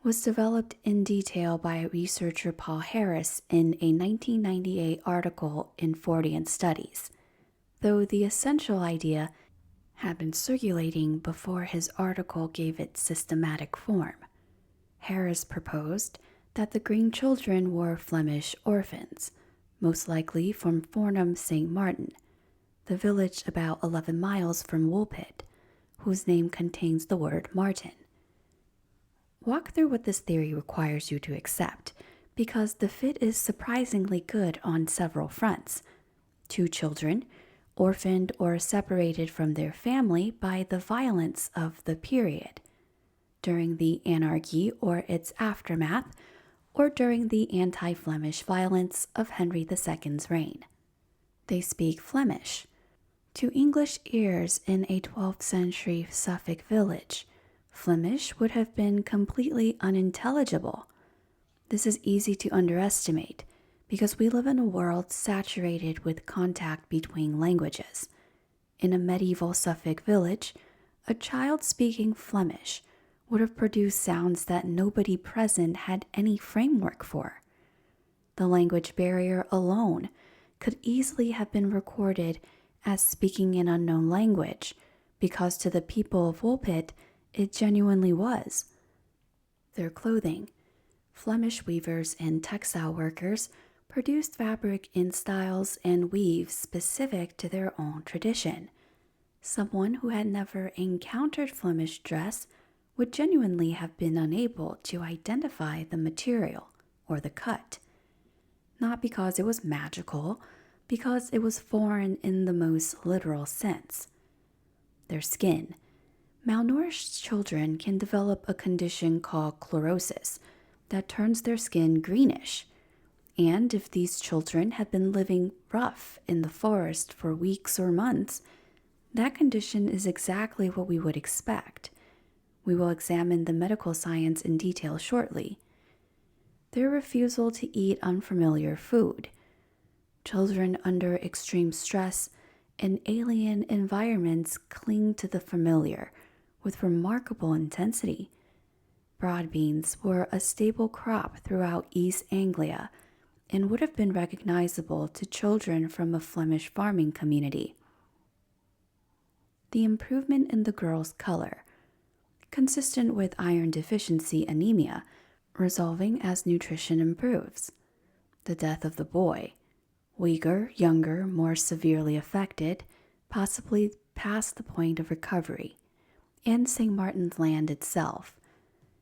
was developed in detail by researcher Paul Harris in a 1998 article in Fortean Studies, though the essential idea had been circulating before his article gave it systematic form. Harris proposed that the Green Children were Flemish orphans, most likely from Fornham St. Martin, the village about 11 miles from Woolpit, whose name contains the word Martin. Walk through what this theory requires you to accept, because the fit is surprisingly good on several fronts. Two children, orphaned or separated from their family by the violence of the period, during the anarchy or its aftermath, or during the anti-Flemish violence of Henry II's reign. They speak Flemish. To English ears in a 12th century Suffolk village, Flemish would have been completely unintelligible. This is easy to underestimate because we live in a world saturated with contact between languages. In a medieval Suffolk village, a child speaking Flemish would have produced sounds that nobody present had any framework for. The language barrier alone could easily have been recorded as speaking an unknown language, because to the people of Woolpit, it genuinely was. Their clothing. Flemish weavers and textile workers produced fabric in styles and weaves specific to their own tradition. Someone who had never encountered Flemish dress would genuinely have been unable to identify the material or the cut. Not because it was magical, because it was foreign in the most literal sense. Their skin. Malnourished children can develop a condition called chlorosis that turns their skin greenish. And if these children had been living rough in the forest for weeks or months, that condition is exactly what we would expect. We will examine the medical science in detail shortly. Their refusal to eat unfamiliar food. Children under extreme stress in alien environments cling to the familiar with remarkable intensity. Broad beans were a staple crop throughout East Anglia and would have been recognizable to children from a Flemish farming community. The improvement in the girl's color, consistent with iron deficiency anemia, resolving as nutrition improves. The death of the boy, weaker, younger, more severely affected, possibly past the point of recovery, and St. Martin's Land itself.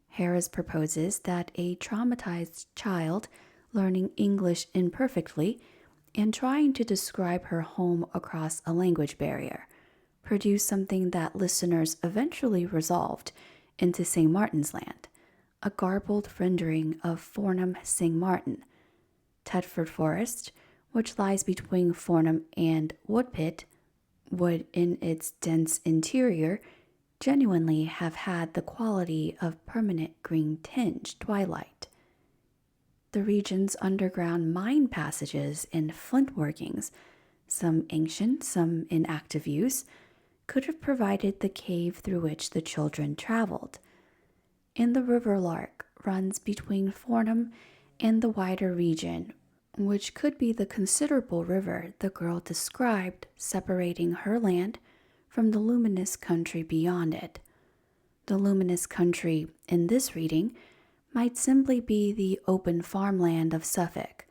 Harris proposes that a traumatized child learning English imperfectly and trying to describe her home across a language barrier produced something that listeners eventually resolved into St. Martin's Land, a garbled rendering of Fornham St. Martin. Thetford Forest, which lies between Fornham and Woolpit, would in its dense interior genuinely have had the quality of permanent green-tinged twilight. The region's underground mine passages and flint workings, some ancient, some in active use, could have provided the cave through which the children traveled. And the River Lark runs between Fornham and the wider region, which could be the considerable river the girl described separating her land from the luminous country beyond it. The luminous country in this reading might simply be the open farmland of Suffolk,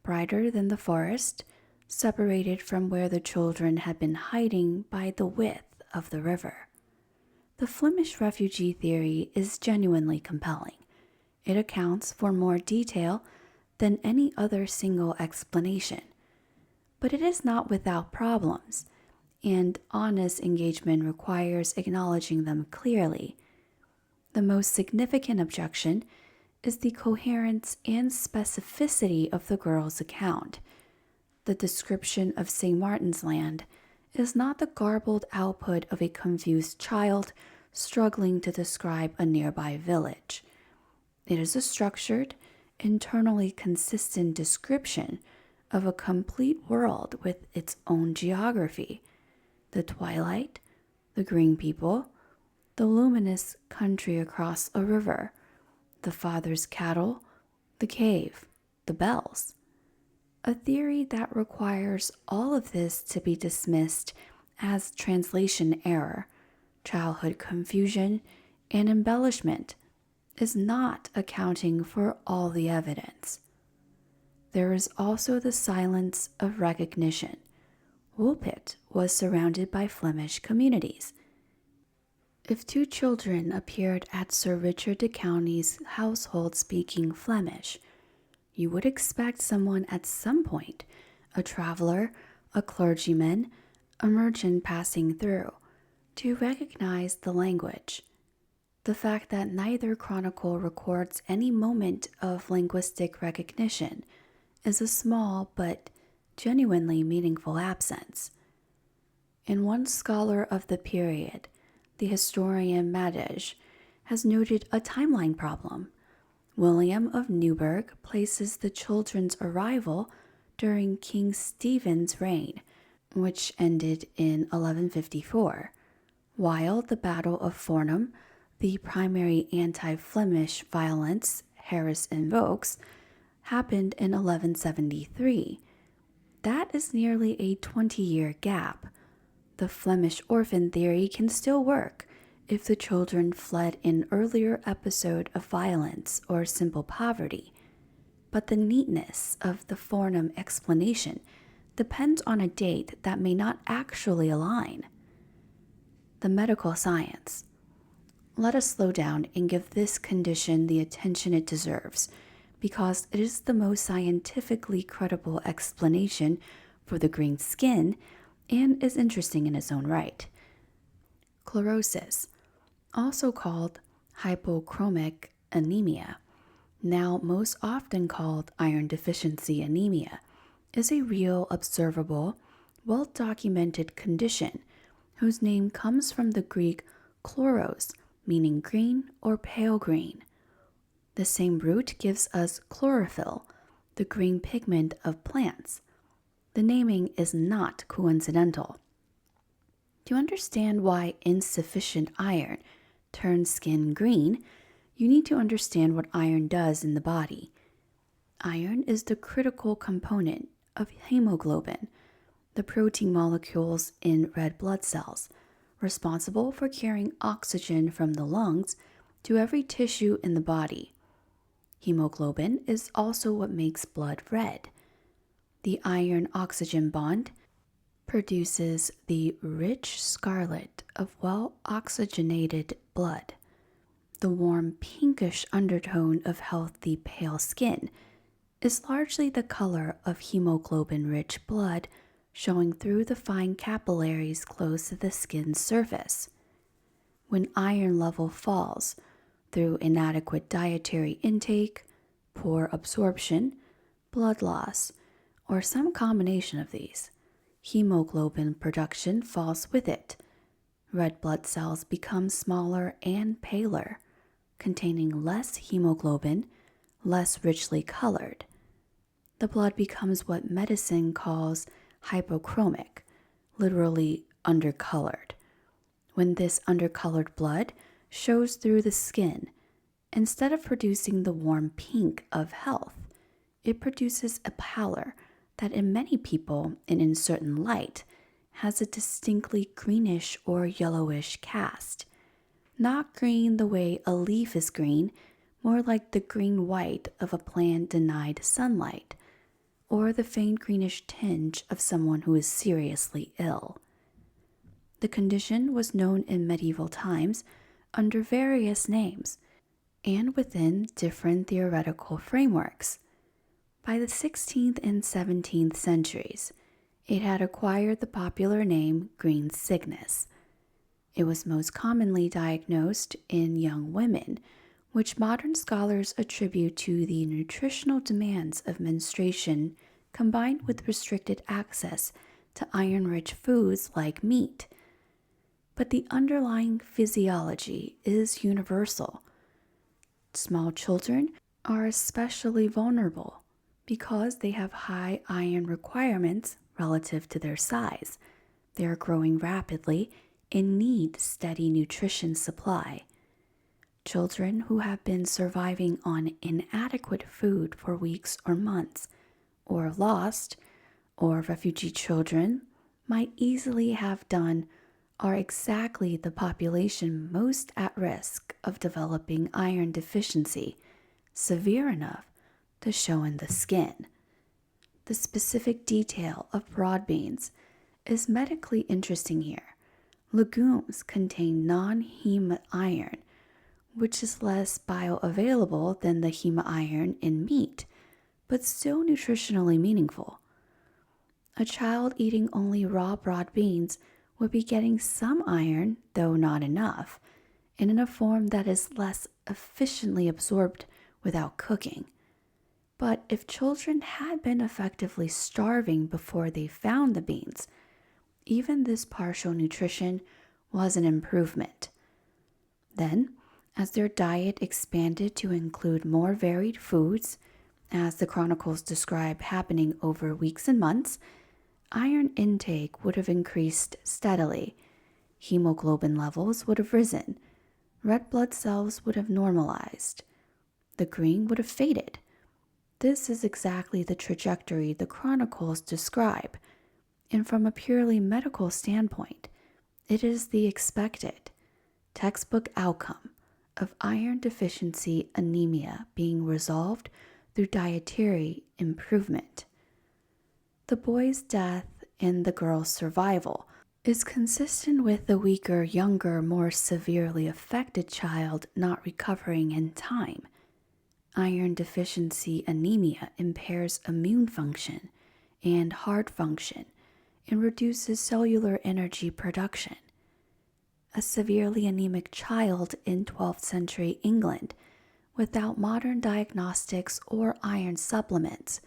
brighter than the forest, separated from where the children had been hiding by the width of the river. The Flemish refugee theory is genuinely compelling. It accounts for more detail than any other single explanation. But it is not without problems, and honest engagement requires acknowledging them clearly. The most significant objection is the coherence and specificity of the girl's account. The description of St. Martin's Land is not the garbled output of a confused child struggling to describe a nearby village. It is a structured, internally consistent description of a complete world with its own geography: the twilight, the green people, the luminous country across a river, the father's cattle, the cave, the bells. A theory that requires all of this to be dismissed as translation error, childhood confusion, and embellishment is not accounting for all the evidence. There is also the silence of recognition. Woolpit was surrounded by Flemish communities. If two children appeared at Sir Richard de County's household speaking Flemish, you would expect someone at some point, a traveler, a clergyman, a merchant passing through, to recognize the language. The fact that neither chronicle records any moment of linguistic recognition is a small but genuinely meaningful absence. And one scholar of the period, the historian Madej, has noted a timeline problem. William of Newburgh places the children's arrival during King Stephen's reign, which ended in 1154, while the Battle of Fornham, the primary anti-Flemish violence Harris invokes, happened in 1173. That is nearly a 20-year gap. The Flemish orphan theory can still work if the children fled an earlier episode of violence or simple poverty, but the neatness of the Fornham explanation depends on a date that may not actually align. The medical science. Let us slow down and give this condition the attention it deserves, because it is the most scientifically credible explanation for the green skin and is interesting in its own right. Chlorosis, also called hypochromic anemia, now most often called iron deficiency anemia, is a real, observable, well-documented condition whose name comes from the Greek chloros, meaning green or pale green. The same root gives us chlorophyll, the green pigment of plants. The naming is not coincidental. To understand why insufficient iron turns skin green, you need to understand what iron does in the body. Iron is the critical component of hemoglobin, the protein molecules in red blood cells, responsible for carrying oxygen from the lungs to every tissue in the body. Hemoglobin is also what makes blood red. The iron-oxygen bond produces the rich scarlet of well-oxygenated blood. the warm pinkish undertone of healthy pale skin is largely the color of hemoglobin-rich blood showing through the fine capillaries close to the skin's surface. When iron level falls through inadequate dietary intake, poor absorption, blood loss, or some combination of these, hemoglobin production falls with it. Red blood cells become smaller and paler, containing less hemoglobin, less richly colored. The blood becomes what medicine calls hypochromic, literally undercolored. When this undercolored blood shows through the skin, instead of producing the warm pink of health, it produces a pallor that in many people and in certain light has a distinctly greenish or yellowish cast. Not green the way a leaf is green, more like the green-white of a plant denied sunlight, or the faint greenish tinge of someone who is seriously ill. The condition was known in medieval times under various names and within different theoretical frameworks. By the 16th and 17th centuries, it had acquired the popular name green sickness. It was most commonly diagnosed in young women, which modern scholars attribute to the nutritional demands of menstruation combined with restricted access to iron-rich foods like meat. But the underlying physiology is universal. Small children are especially vulnerable because they have high iron requirements relative to their size. They are growing rapidly and need steady nutrition supply. Children who have been surviving on inadequate food for weeks or months, or lost, or refugee children might easily have done, are exactly the population most at risk of developing iron deficiency, severe enough to show in the skin. The specific detail of broad beans is medically interesting here. Legumes contain non-heme iron, which is less bioavailable than the heme iron in meat, but still nutritionally meaningful. A child eating only raw broad beans would be getting some iron, though not enough, and in a form that is less efficiently absorbed without cooking. But if children had been effectively starving before they found the beans, even this partial nutrition was an improvement. Then, as their diet expanded to include more varied foods, as the chronicles describe happening over weeks and months, iron intake would have increased steadily, hemoglobin levels would have risen, red blood cells would have normalized, the green would have faded. This is exactly the trajectory the chronicles describe, and from a purely medical standpoint, it is the expected, textbook outcome of iron deficiency anemia being resolved through dietary improvement. The boy's death and the girl's survival is consistent with the weaker, younger, more severely affected child not recovering in time. Iron deficiency anemia impairs immune function and heart function and reduces cellular energy production. A severely anemic child in 12th century England without modern diagnostics or iron supplements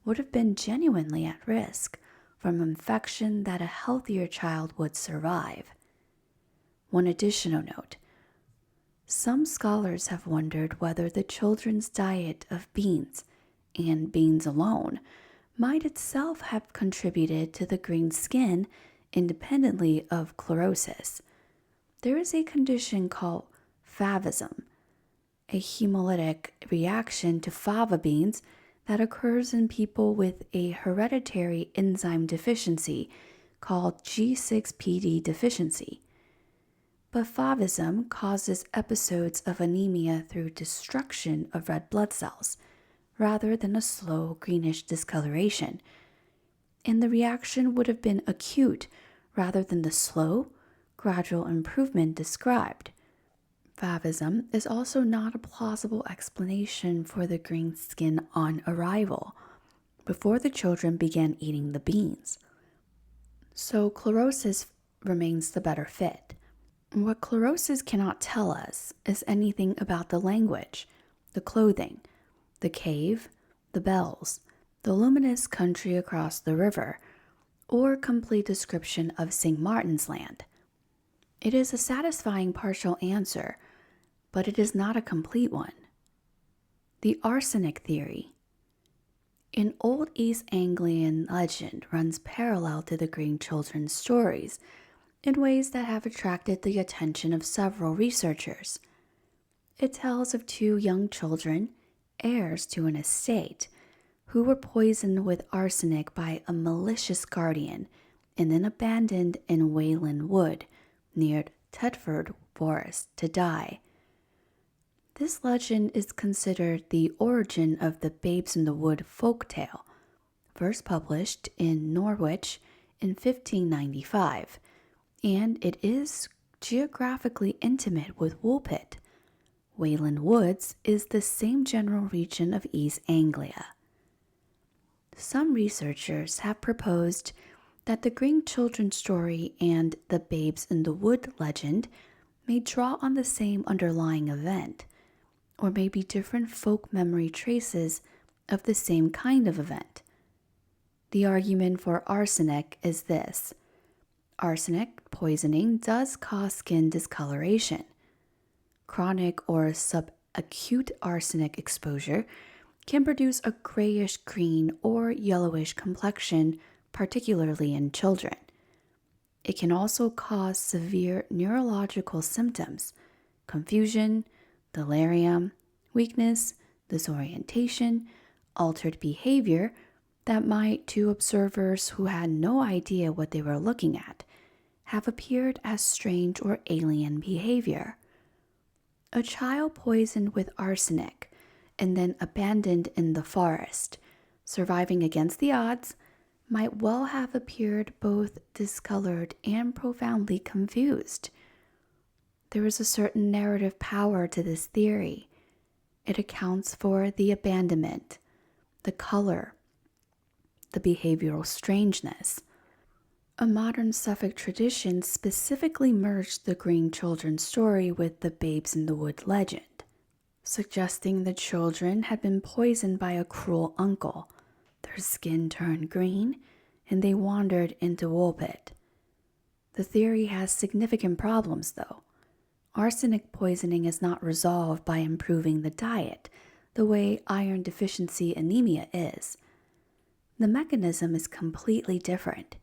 would have been genuinely at risk from infection that a healthier child would survive. One additional note. Some scholars have wondered whether the children's diet of beans, and beans alone, might itself have contributed to the green skin independently of chlorosis. There is a condition called favism, a hemolytic reaction to fava beans that occurs in people with a hereditary enzyme deficiency called G6PD deficiency. But favism causes episodes of anemia through destruction of red blood cells, rather than a slow greenish discoloration. And the reaction would have been acute rather than the slow, gradual improvement described. Favism is also not a plausible explanation for the green skin on arrival, before the children began eating the beans. So chlorosis remains the better fit. What chlorosis cannot tell us is anything about the language, the clothing, the cave, the bells, the luminous country across the river, or complete description of St. Martin's Land. It is a satisfying partial answer, but it is not a complete one. The arsenic theory. An old East Anglian legend runs parallel to the Green Children's stories in ways that have attracted the attention of several researchers. It tells of two young children, heirs to an estate, who were poisoned with arsenic by a malicious guardian and then abandoned in Wayland Wood, near Thetford Forest, to die. This legend is considered the origin of the Babes in the Wood folktale, first published in Norwich in 1595, and it is geographically intimate with Woolpit. Wayland Woods is the same general region of East Anglia. Some researchers have proposed that the Green Children story and the Babes in the Wood legend may draw on the same underlying event, or may be different folk memory traces of the same kind of event. The argument for arsenic is this: arsenic poisoning does cause skin discoloration. Chronic or subacute arsenic exposure can produce a grayish-green or yellowish complexion, particularly in children. It can also cause severe neurological symptoms, confusion, delirium, weakness, disorientation, altered behavior that might, to observers who had no idea what they were looking at, have appeared as strange or alien behavior. A child poisoned with arsenic and then abandoned in the forest, surviving against the odds, might well have appeared both discolored and profoundly confused. There is a certain narrative power to this theory. It accounts for the abandonment, the color, the behavioral strangeness. A modern Suffolk tradition specifically merged the Green Children story with the Babes in the Wood legend, suggesting the children had been poisoned by a cruel uncle. Their skin turned green, and they wandered into Woolpit. The theory has significant problems, though. Arsenic poisoning is not resolved by improving the diet, the way iron deficiency anemia is. The mechanism is completely different.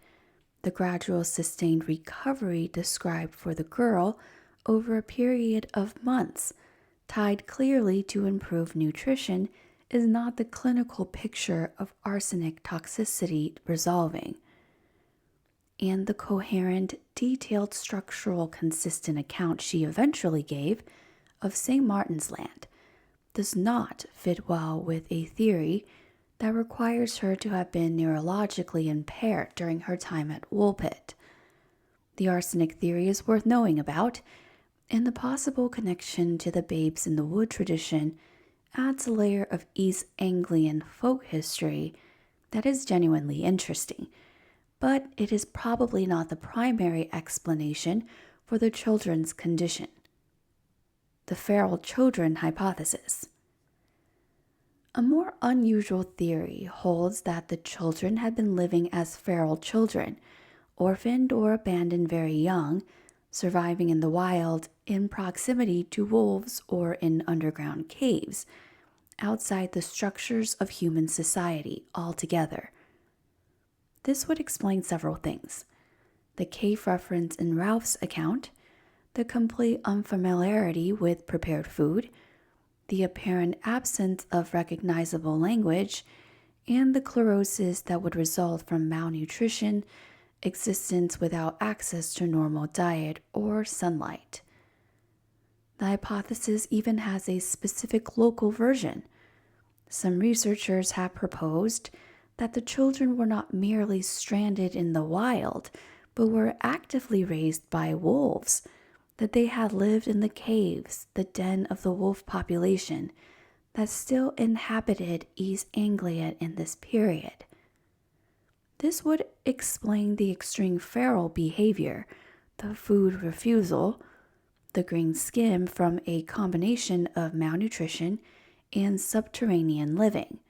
The gradual sustained recovery described for the girl over a period of months, tied clearly to improved nutrition, is not the clinical picture of arsenic toxicity resolving. And the coherent, detailed, structural, consistent account she eventually gave of St. Martin's Land does not fit well with a theory that requires her to have been neurologically impaired during her time at Woolpit. The arsenic theory is worth knowing about, and the possible connection to the Babes in the Wood tradition adds a layer of East Anglian folk history that is genuinely interesting, but it is probably not the primary explanation for the children's condition. The feral children hypothesis. A more unusual theory holds that the children had been living as feral children, orphaned or abandoned very young, surviving in the wild in proximity to wolves or in underground caves, outside the structures of human society altogether. This would explain several things: the cave reference in Ralph's account, the complete unfamiliarity with prepared food, the apparent absence of recognizable language, and the chlorosis that would result from malnutrition, existence without access to normal diet or sunlight. The hypothesis even has a specific local version. Some researchers have proposed that the children were not merely stranded in the wild, but were actively raised by wolves, that they had lived in the caves, the den of the wolf population that still inhabited East Anglia in this period. This would explain the extreme feral behavior, the food refusal, the green skin from a combination of malnutrition and subterranean living.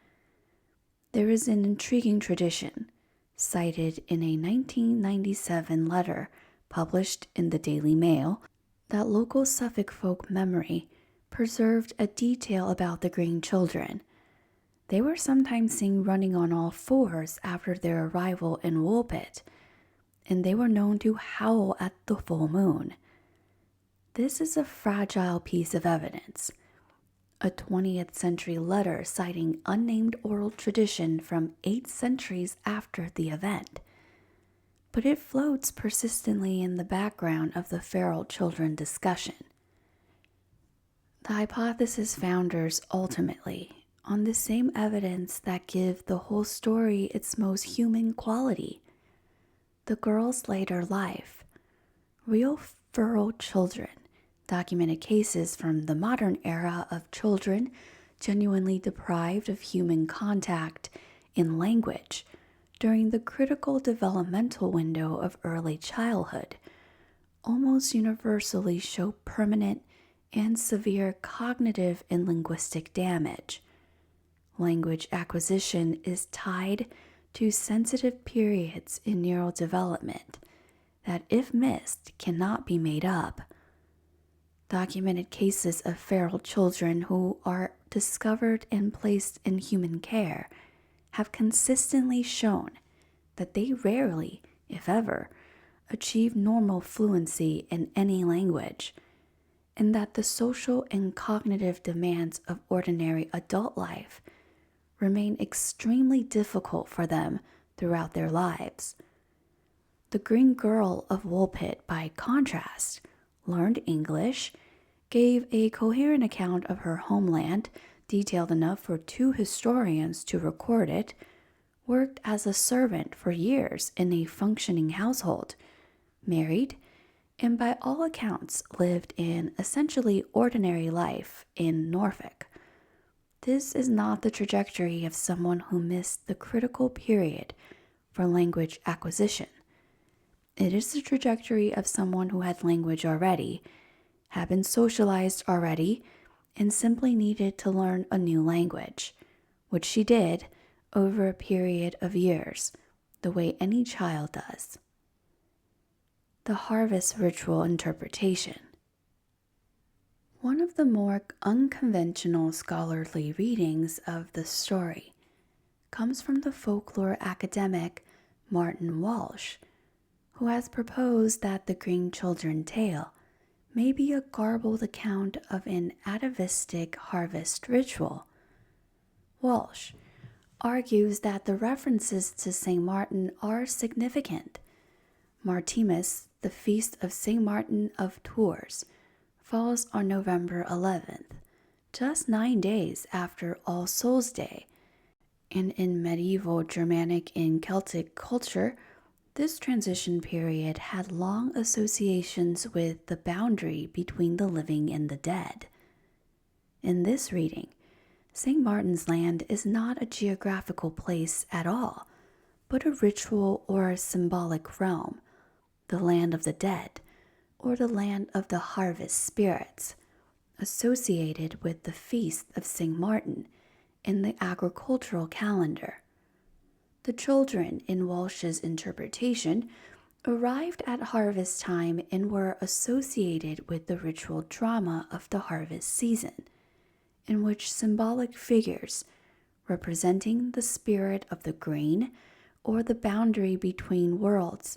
There is an intriguing tradition, cited in a 1997 letter published in the Daily Mail, that local Suffolk folk memory preserved a detail about the Green Children. They were sometimes seen running on all fours after their arrival in Woolpit, and they were known to howl at the full moon. This is a fragile piece of evidence. A 20th century letter citing unnamed oral tradition from 8 centuries after the event. But it floats persistently in the background of the feral children discussion. The hypothesis founders ultimately on the same evidence that give the whole story its most human quality. The girl's later life. Real feral children. Documented cases from the modern era of children genuinely deprived of human contact in language during the critical developmental window of early childhood almost universally show permanent and severe cognitive and linguistic damage. Language acquisition is tied to sensitive periods in neural development that, if missed, cannot be made up. Documented cases of feral children who are discovered and placed in human care have consistently shown that they rarely, if ever, achieve normal fluency in any language, and that the social and cognitive demands of ordinary adult life remain extremely difficult for them throughout their lives. The Green Girl of Woolpit, by contrast, learned English, gave a coherent account of her homeland, detailed enough for 2 historians to record it, worked as a servant for years in a functioning household, married, and by all accounts lived an essentially ordinary life in Norfolk. This is not the trajectory of someone who missed the critical period for language acquisition. It is the trajectory of someone who had language already, had been socialized already, and simply needed to learn a new language, which she did over a period of years, the way any child does. The harvest ritual interpretation. One of the more unconventional scholarly readings of the story comes from the folklore academic Martin Walsh, who has proposed that the Green Children tale may be a garbled account of an atavistic harvest ritual. Walsh argues that the references to St. Martin are significant. Martimas, the feast of St. Martin of Tours, falls on November 11th, just 9 days after All Souls' Day, and in medieval Germanic and Celtic culture, this transition period had long associations with the boundary between the living and the dead. In this reading, St. Martin's Land is not a geographical place at all, but a ritual or a symbolic realm, the land of the dead, or the land of the harvest spirits, associated with the feast of St. Martin in the agricultural calendar. The children, in Walsh's interpretation, arrived at harvest time and were associated with the ritual drama of the harvest season, in which symbolic figures representing the spirit of the grain or the boundary between worlds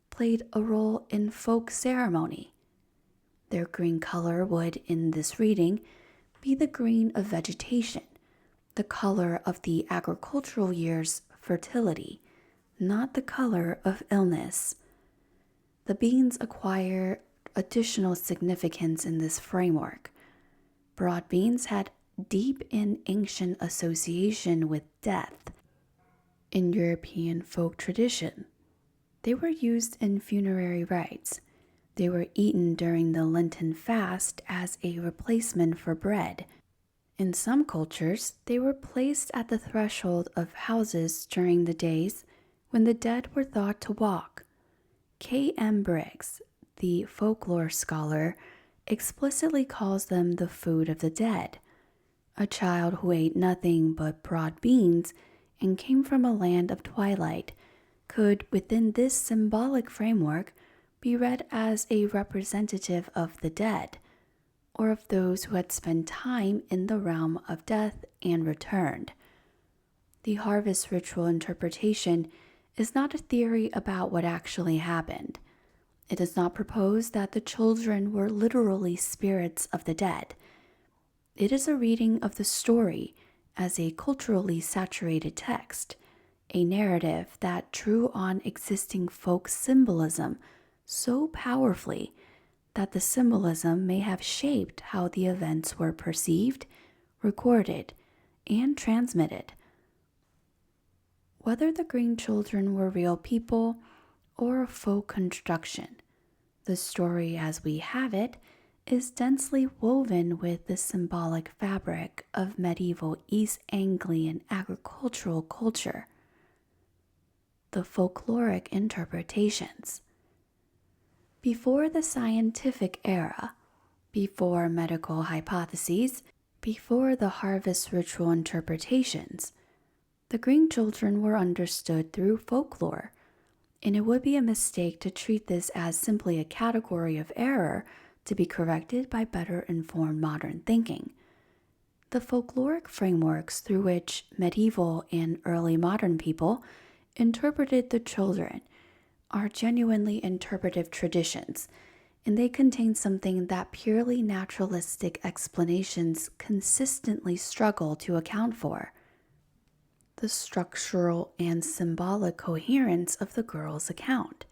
played a role in folk ceremony. Their green color would, in this reading, be the green of vegetation, the color of the agricultural year's fertility, not the color of illness. The beans acquire additional significance in this framework. Broad beans had deep and ancient association with death. In European folk tradition, they were used in funerary rites, They were eaten during the Lenten fast as a replacement for bread. In some cultures, they were placed at the threshold of houses during the days when the dead were thought to walk. K.M. Briggs, the folklore scholar, explicitly calls them the food of the dead. A child who ate nothing but broad beans and came from a land of twilight could, within this symbolic framework, be read as a representative of the dead, or of those who had spent time in the realm of death and returned. The harvest ritual interpretation is not a theory about what actually happened. It does not propose that the children were literally spirits of the dead. It is a reading of the story as a culturally saturated text, a narrative that drew on existing folk symbolism so powerfully that the symbolism may have shaped how the events were perceived, recorded, and transmitted. Whether the Green Children were real people or a folk construction, the story as we have it is densely woven with the symbolic fabric of medieval East Anglian agricultural culture. The folkloric interpretations. Before the scientific era, before medical hypotheses, before the harvest ritual interpretations, the Green Children were understood through folklore, and it would be a mistake to treat this as simply a category of error to be corrected by better informed modern thinking. The folkloric frameworks through which medieval and early modern people interpreted the children are genuinely interpretive traditions, and they contain something that purely naturalistic explanations consistently struggle to account for: the structural and symbolic coherence of the girl's account.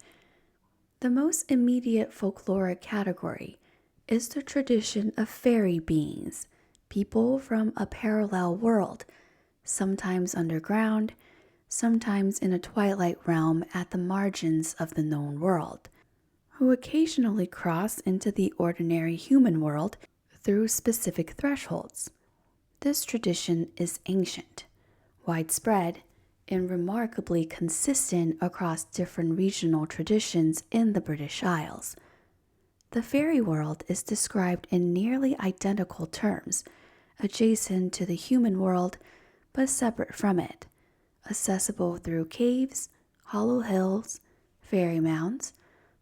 The most immediate folkloric category is the tradition of fairy beings, people from a parallel world, sometimes underground, sometimes in a twilight realm at the margins of the known world, who occasionally cross into the ordinary human world through specific thresholds. This tradition is ancient, widespread, and remarkably consistent across different regional traditions in the British Isles. The fairy world is described in nearly identical terms, adjacent to the human world but separate from it, accessible through caves, hollow hills, fairy mounds,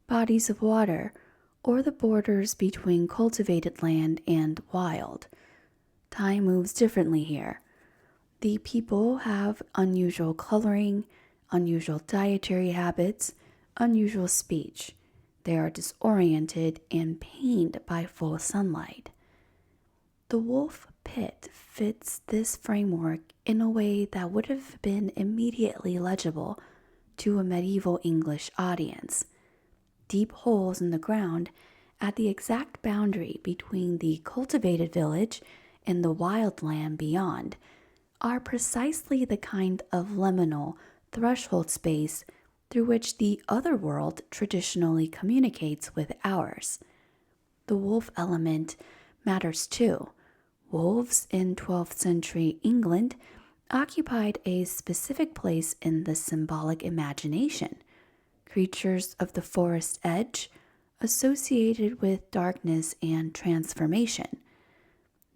bodies of water, or the borders between cultivated land and wild. Time moves differently here. The people have unusual coloring, unusual dietary habits, unusual speech. They are disoriented and pained by full sunlight. The wolf pit fits this framework in a way that would have been immediately legible to a medieval English audience. Deep holes in the ground at the exact boundary between the cultivated village and the wild land beyond are precisely the kind of liminal threshold space through which the other world traditionally communicates with ours. The wolf element matters too. Wolves in 12th century England occupied a specific place in the symbolic imagination, creatures of the forest edge associated with darkness and transformation.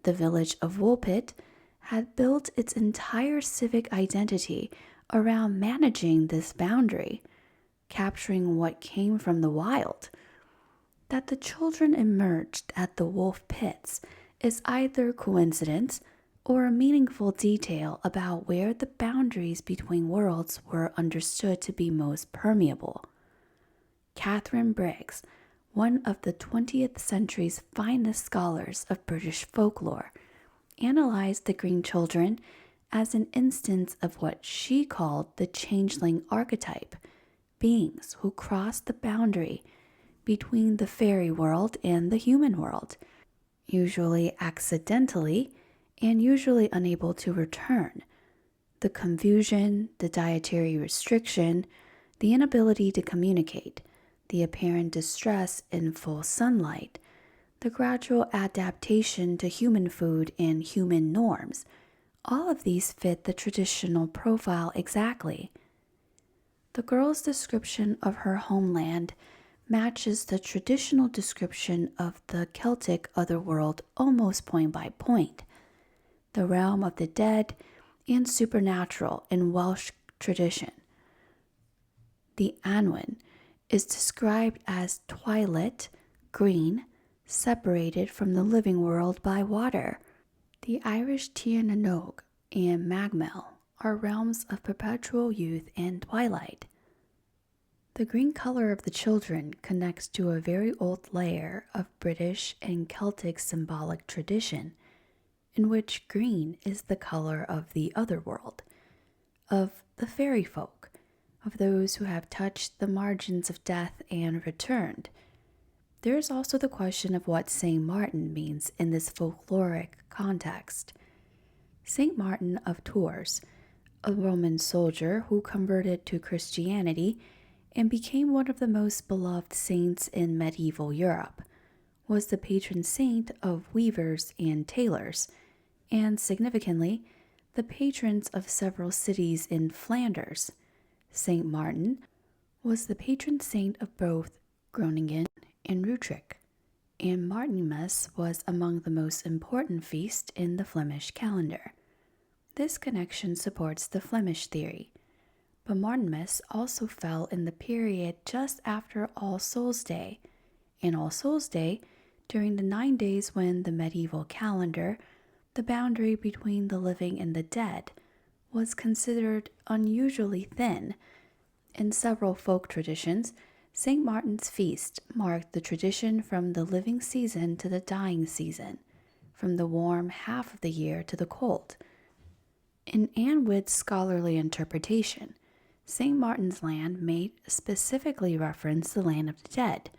The village of Woolpit had built its entire civic identity around managing this boundary, capturing what came from the wild. That the children emerged at the wolf pits is either coincidence or a meaningful detail about where the boundaries between worlds were understood to be most permeable. Catherine Briggs, one of the 20th century's finest scholars of British folklore, analyzed the Green Children as an instance of what she called the changeling archetype, beings who cross the boundary between the fairy world and the human world, usually accidentally and usually unable to return. The confusion, the dietary restriction, the inability to communicate, the apparent distress in full sunlight, the gradual adaptation to human food and human norms. All of these fit the traditional profile exactly. The girl's description of her homeland matches the traditional description of the Celtic otherworld almost point by point. The realm of the dead and supernatural in Welsh tradition. The Anwen is described as twilight, green, separated from the living world by water. The Irish Tir na Nog and Magmel are realms of perpetual youth and twilight. The green color of the children connects to a very old layer of British and Celtic symbolic tradition, in which green is the color of the otherworld, of the fairy folk, of those who have touched the margins of death and returned. There is also the question of what Saint Martin means in this folkloric context. Saint Martin of Tours, a Roman soldier who converted to Christianity and became one of the most beloved saints in medieval Europe, was the patron saint of weavers and tailors, and significantly, the patrons of several cities in Flanders. Saint Martin was the patron saint of both Groningen and Utrecht, and Martinmas was among the most important feasts in the Flemish calendar. This connection supports the Flemish theory, but Martinmas also fell in the period just after All Souls' Day, and All Souls' Day during the 9 days when the medieval calendar, the boundary between the living and the dead, was considered unusually thin. In several folk traditions, St. Martin's feast marked the transition from the living season to the dying season, from the warm half of the year to the cold. In Anne Wood's scholarly interpretation, St. Martin's Land may specifically reference the land of the dead,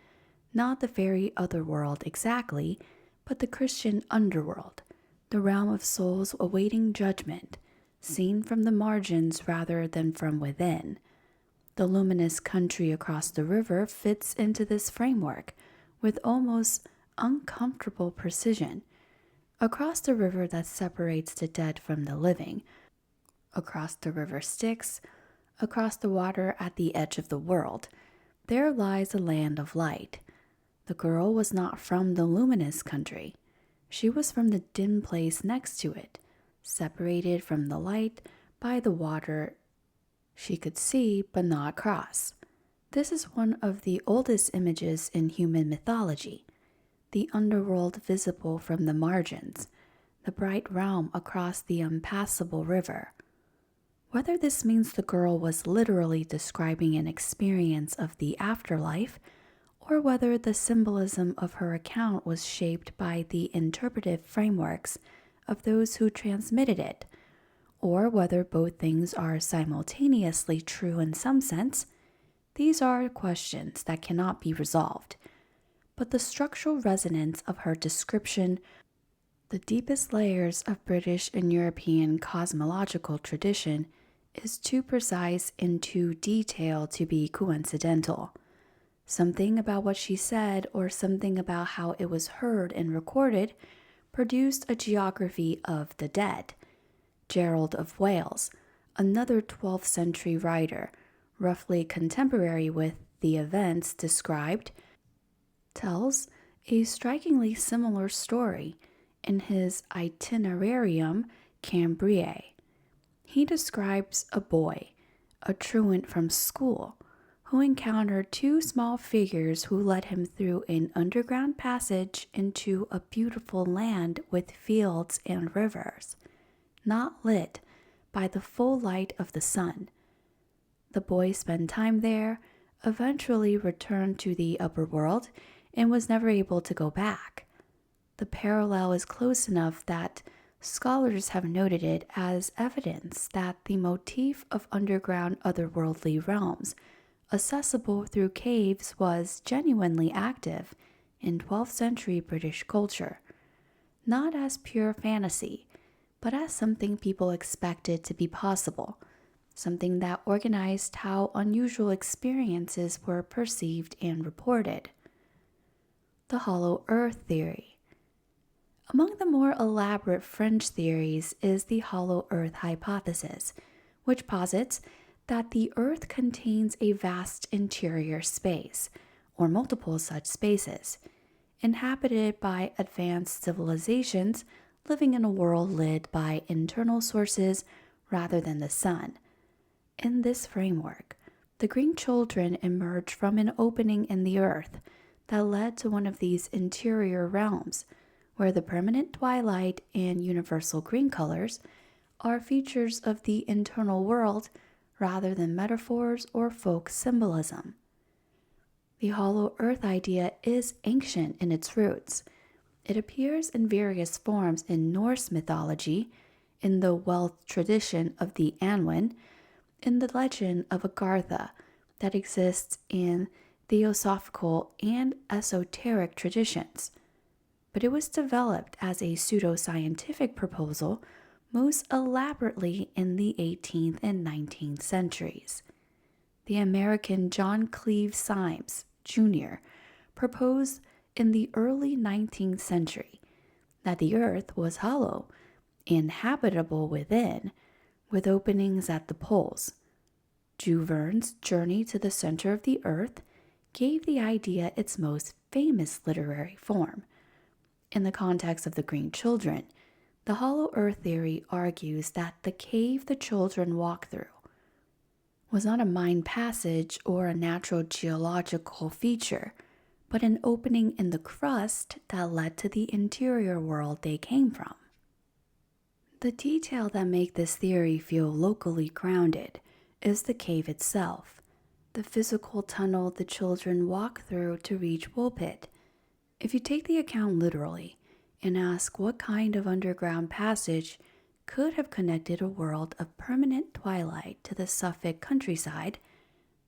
not the fairy otherworld exactly, but the Christian underworld, the realm of souls awaiting judgment, seen from the margins rather than from within. The luminous country across the river fits into this framework with almost uncomfortable precision. Across the river that separates the dead from the living, across the river Styx, across the water at the edge of the world, there lies a land of light. The girl was not from the luminous country. She was from the dim place next to it, separated from the light by the water she could see but not cross. This is one of the oldest images in human mythology, the underworld visible from the margins, the bright realm across the impassable river. Whether this means the girl was literally describing an experience of the afterlife, or whether the symbolism of her account was shaped by the interpretive frameworks of those who transmitted it, or whether both things are simultaneously true in some sense, these are questions that cannot be resolved. But the structural resonance of her description, the deepest layers of British and European cosmological tradition, is too precise and too detailed to be coincidental. Something about what she said, or something about how it was heard and recorded, produced a geography of the dead. Gerald of Wales, another 12th century writer, roughly contemporary with the events described, tells a strikingly similar story in his Itinerarium Cambriae. He describes a boy, a truant from school, who encountered two small figures who led him through an underground passage into a beautiful land with fields and rivers, not lit by the full light of the sun. The boy spent time there, eventually returned to the upper world, and was never able to go back. The parallel is close enough that scholars have noted it as evidence that the motif of underground otherworldly realms, accessible through caves, was genuinely active in 12th century British culture, not as pure fantasy, but as something people expected to be possible, something that organized how unusual experiences were perceived and reported. The hollow earth theory. Among the more elaborate fringe theories is the hollow earth hypothesis, which posits that the earth contains a vast interior space, or multiple such spaces, inhabited by advanced civilizations living in a world lit by internal sources rather than the sun. In this framework, the Green Children emerged from an opening in the earth that led to one of these interior realms, where the permanent twilight and universal green colors are features of the internal world rather than metaphors or folk symbolism. The hollow earth idea is ancient in its roots. It appears in various forms in Norse mythology, in the Welsh tradition of the Anwen, in the legend of Agartha that exists in theosophical and esoteric traditions. But it was developed as a pseudoscientific proposal most elaborately in the 18th and 19th centuries. The American John Cleve Symes, Jr., proposed in the early 19th century that the earth was hollow, inhabitable within, with openings at the poles. Jules Verne's Journey to the Center of the Earth gave the idea its most famous literary form. In the context of the Green Children, the hollow earth theory argues that the cave the children walked through was not a mined passage or a natural geological feature, but an opening in the crust that led to the interior world they came from. The detail that make this theory feel locally grounded is the cave itself, the physical tunnel the children walk through to reach Woolpit. If you take the account literally and ask what kind of underground passage could have connected a world of permanent twilight to the Suffolk countryside,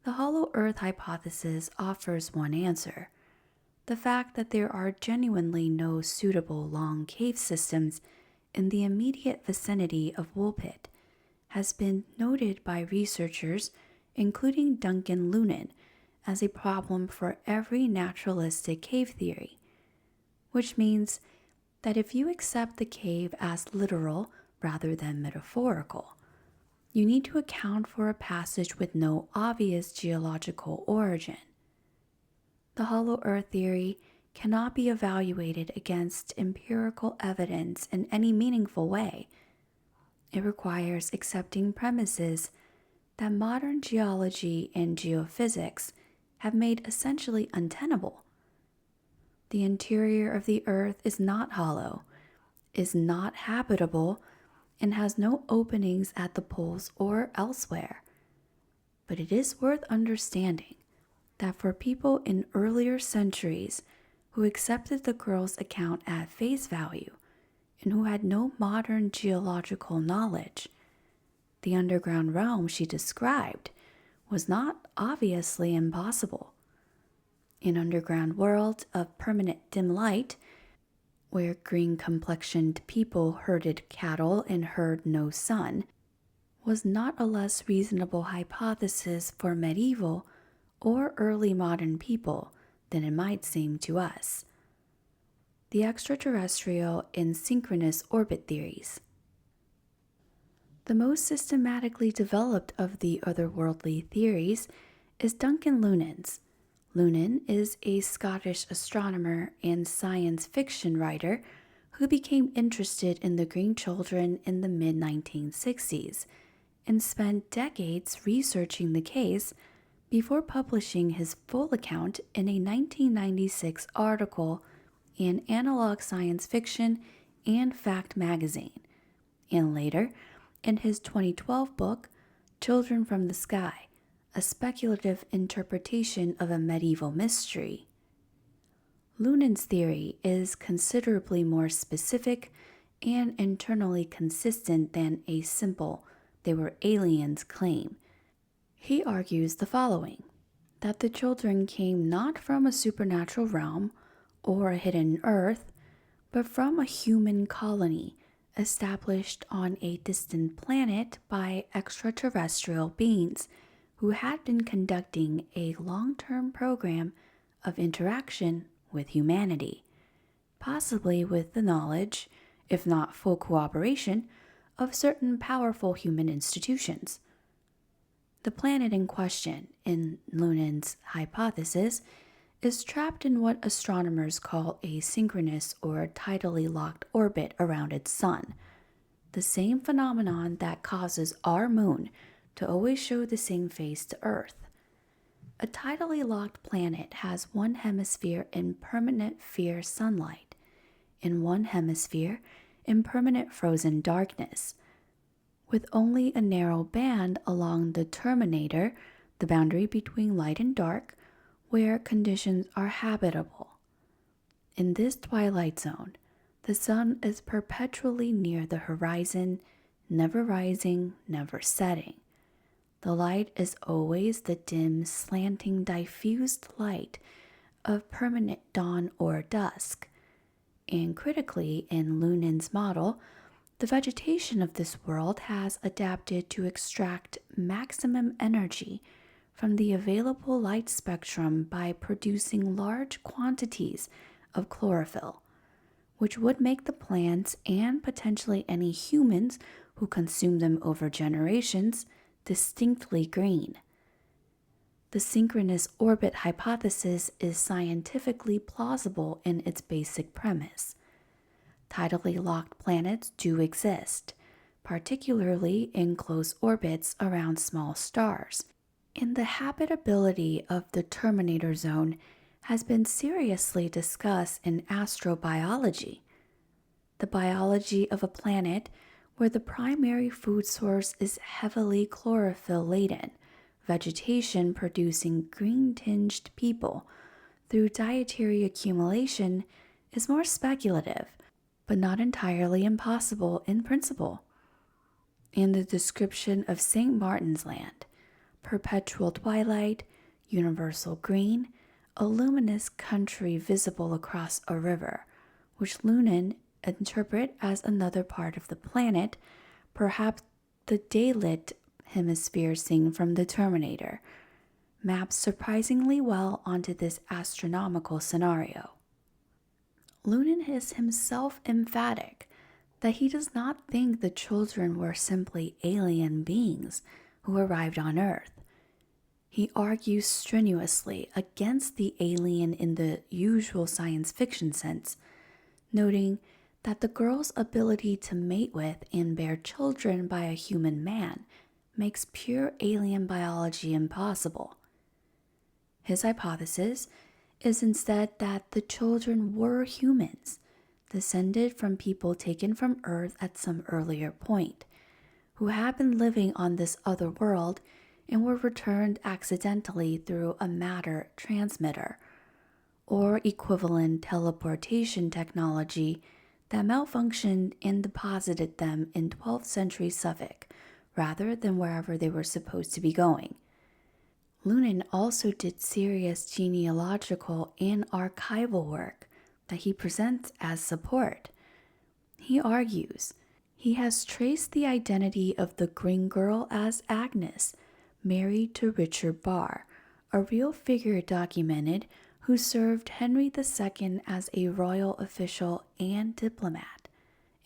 the hollow earth hypothesis offers one answer: the fact that there are genuinely no suitable long cave systems in the immediate vicinity of Woolpit has been noted by researchers, including Duncan Lunan, as a problem for every naturalistic cave theory, which means that if you accept the cave as literal rather than metaphorical, you need to account for a passage with no obvious geological origin. The hollow earth theory cannot be evaluated against empirical evidence in any meaningful way. It requires accepting premises that modern geology and geophysics have made essentially untenable. The interior of the earth is not hollow, is not habitable, and has no openings at the poles or elsewhere. But it is worth understanding that for people in earlier centuries who accepted the girl's account at face value and who had no modern geological knowledge, the underground realm she described was not obviously impossible. An underground world of permanent dim light, where green-complexioned people herded cattle and heard no sun, was not a less reasonable hypothesis for medieval or early modern people than it might seem to us. The extraterrestrial and synchronous orbit theories. The most systematically developed of the otherworldly theories is Duncan Lunan's. Lunan is a Scottish astronomer and science fiction writer who became interested in the Green Children in the mid-1960s and spent decades researching the case before publishing his full account in a 1996 article in Analog Science Fiction and Fact magazine, and later in his 2012 book, Children from the Sky, a speculative interpretation of a medieval mystery. Lunan's theory is considerably more specific and internally consistent than a simple "they were aliens" claim. He argues the following: that the children came not from a supernatural realm or a hidden earth, but from a human colony established on a distant planet by extraterrestrial beings who had been conducting a long-term program of interaction with humanity, possibly with the knowledge, if not full cooperation, of certain powerful human institutions. The planet in question, in Lunan's hypothesis, is trapped in what astronomers call a synchronous or tidally locked orbit around its sun, the same phenomenon that causes our moon to always show the same face to Earth. A tidally locked planet has one hemisphere in permanent fierce sunlight, in one hemisphere in permanent frozen darkness, with only a narrow band along the terminator, the boundary between light and dark, where conditions are habitable. In this twilight zone, the sun is perpetually near the horizon, never rising, never setting. The light is always the dim, slanting, diffused light of permanent dawn or dusk. And critically, in Lunan's model, the vegetation of this world has adapted to extract maximum energy from the available light spectrum by producing large quantities of chlorophyll, which would make the plants and potentially any humans who consume them over generations distinctly green. The synchronous orbit hypothesis is scientifically plausible in its basic premise. Tidally locked planets do exist, particularly in close orbits around small stars, and the habitability of the terminator zone has been seriously discussed in astrobiology, the biology of a planet where the primary food source is heavily chlorophyll-laden, vegetation producing green-tinged people through dietary accumulation is more speculative, but not entirely impossible in principle. In the description of St. Martin's Land, perpetual twilight, universal green, a luminous country visible across a river, which Lunan interpret as another part of the planet, perhaps the daylit hemisphere seen from the terminator, maps surprisingly well onto this astronomical scenario. Lunan is himself emphatic that he does not think the children were simply alien beings who arrived on Earth. He argues strenuously against the alien in the usual science fiction sense, noting that the girl's ability to mate with and bear children by a human man makes pure alien biology impossible. His hypothesis is instead that the children were humans, descended from people taken from Earth at some earlier point, who had been living on this other world and were returned accidentally through a matter transmitter, or equivalent teleportation technology that malfunctioned and deposited them in 12th century Suffolk rather than wherever they were supposed to be going. Lunan also did serious genealogical and archival work that he presents as support. He argues he has traced the identity of the Green Girl as Agnes, married to Richard Barr, a real figure documented who served Henry II as a royal official and diplomat,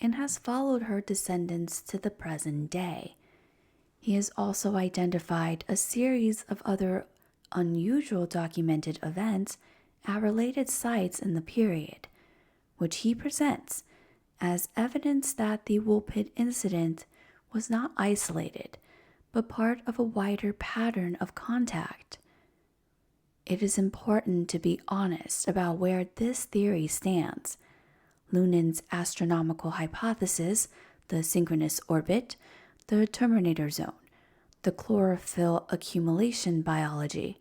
and has followed her descendants to the present day. He has also identified a series of other unusual documented events at related sites in the period, which he presents as evidence that the Woolpit incident was not isolated, but part of a wider pattern of contact. It is important to be honest about where this theory stands. Lunan's astronomical hypothesis, the synchronous orbit, the terminator zone, the chlorophyll accumulation biology,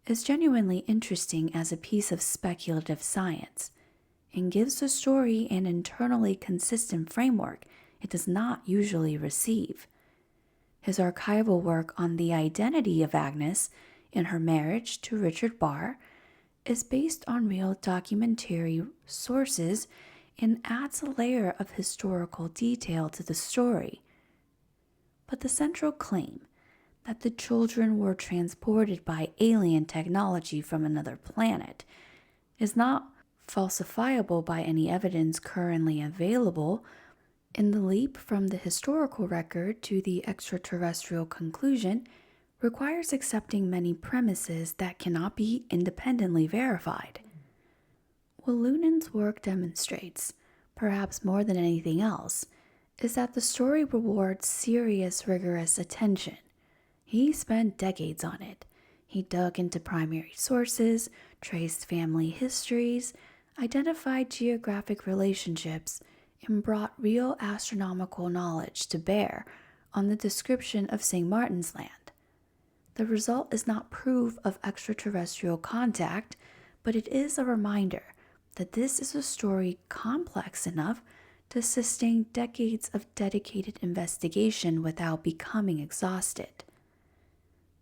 is genuinely interesting as a piece of speculative science and gives the story an internally consistent framework it does not usually receive. His archival work on the identity of Agnes in her marriage to Richard Barr is based on real documentary sources and adds a layer of historical detail to the story. But the central claim that the children were transported by alien technology from another planet is not falsifiable by any evidence currently available, and the leap from the historical record to the extraterrestrial conclusion requires accepting many premises that cannot be independently verified. What Loonan's work demonstrates, perhaps more than anything else, is that the story rewards serious, rigorous attention. He spent decades on it. He dug into primary sources, traced family histories, identified geographic relationships, and brought real astronomical knowledge to bear on the description of St. Martin's Land. The result is not proof of extraterrestrial contact, but it is a reminder that this is a story complex enough to sustain decades of dedicated investigation without becoming exhausted.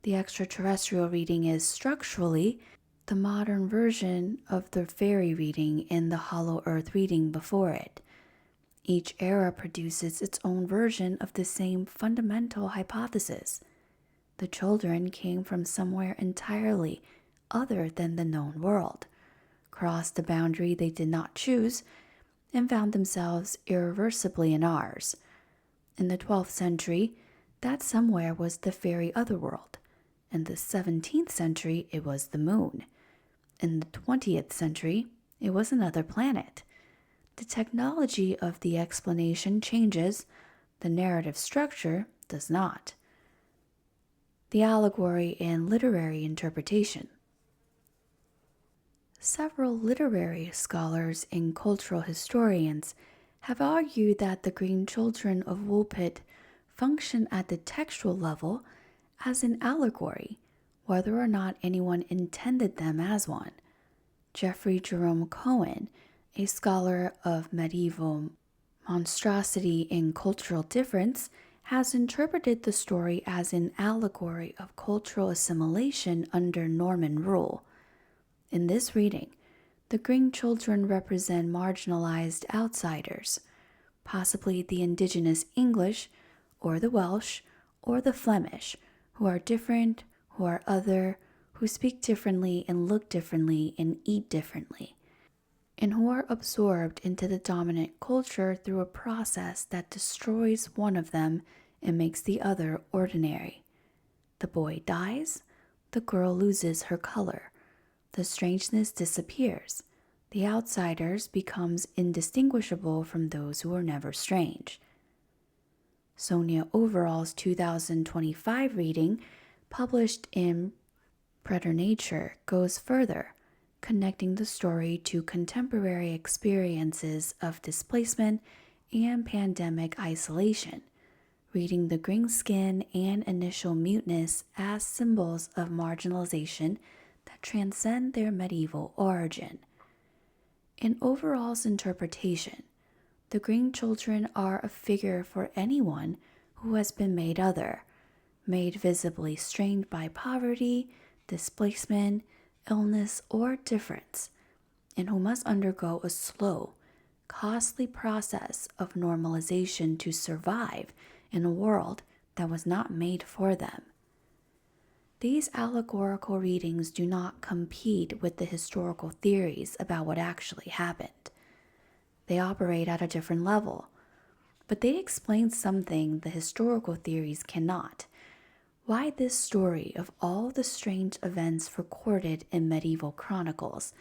The extraterrestrial reading is structurally the modern version of the fairy reading and the Hollow Earth reading before it. Each era produces its own version of the same fundamental hypothesis. The children came from somewhere entirely other than the known world, crossed the boundary they did not choose, and found themselves irreversibly in ours. In the 12th century, that somewhere was the fairy otherworld. In the 17th century, it was the moon. In the 20th century, it was another planet. The technology of the explanation changes, the narrative structure does not. The allegory and literary interpretation. Several literary scholars and cultural historians have argued that the Green Children of Woolpit function at the textual level as an allegory, whether or not anyone intended them as one. Jeffrey Jerome Cohen, a scholar of medieval monstrosity and cultural difference, has interpreted the story as an allegory of cultural assimilation under Norman rule. In this reading, the Green Children represent marginalized outsiders, possibly the indigenous English, or the Welsh, or the Flemish, who are different, who are other, who speak differently and look differently and eat differently, and who are absorbed into the dominant culture through a process that destroys one of them and makes the other ordinary. The boy dies, the girl loses her color, the strangeness disappears, the outsiders becomes indistinguishable from those who are never strange. Sonia Overall's 2025 reading, published in Preternature, goes further, connecting the story to contemporary experiences of displacement and pandemic isolation, reading the green skin and initial muteness as symbols of marginalization that transcend their medieval origin. In Overall's interpretation, the Green Children are a figure for anyone who has been made other, made visibly strained by poverty, displacement, illness, or difference, and who must undergo a slow, costly process of normalization to survive in a world that was not made for them. These allegorical readings do not compete with the historical theories about what actually happened. They operate at a different level, but they explain something the historical theories cannot. Why this story of all the strange events recorded in medieval chronicles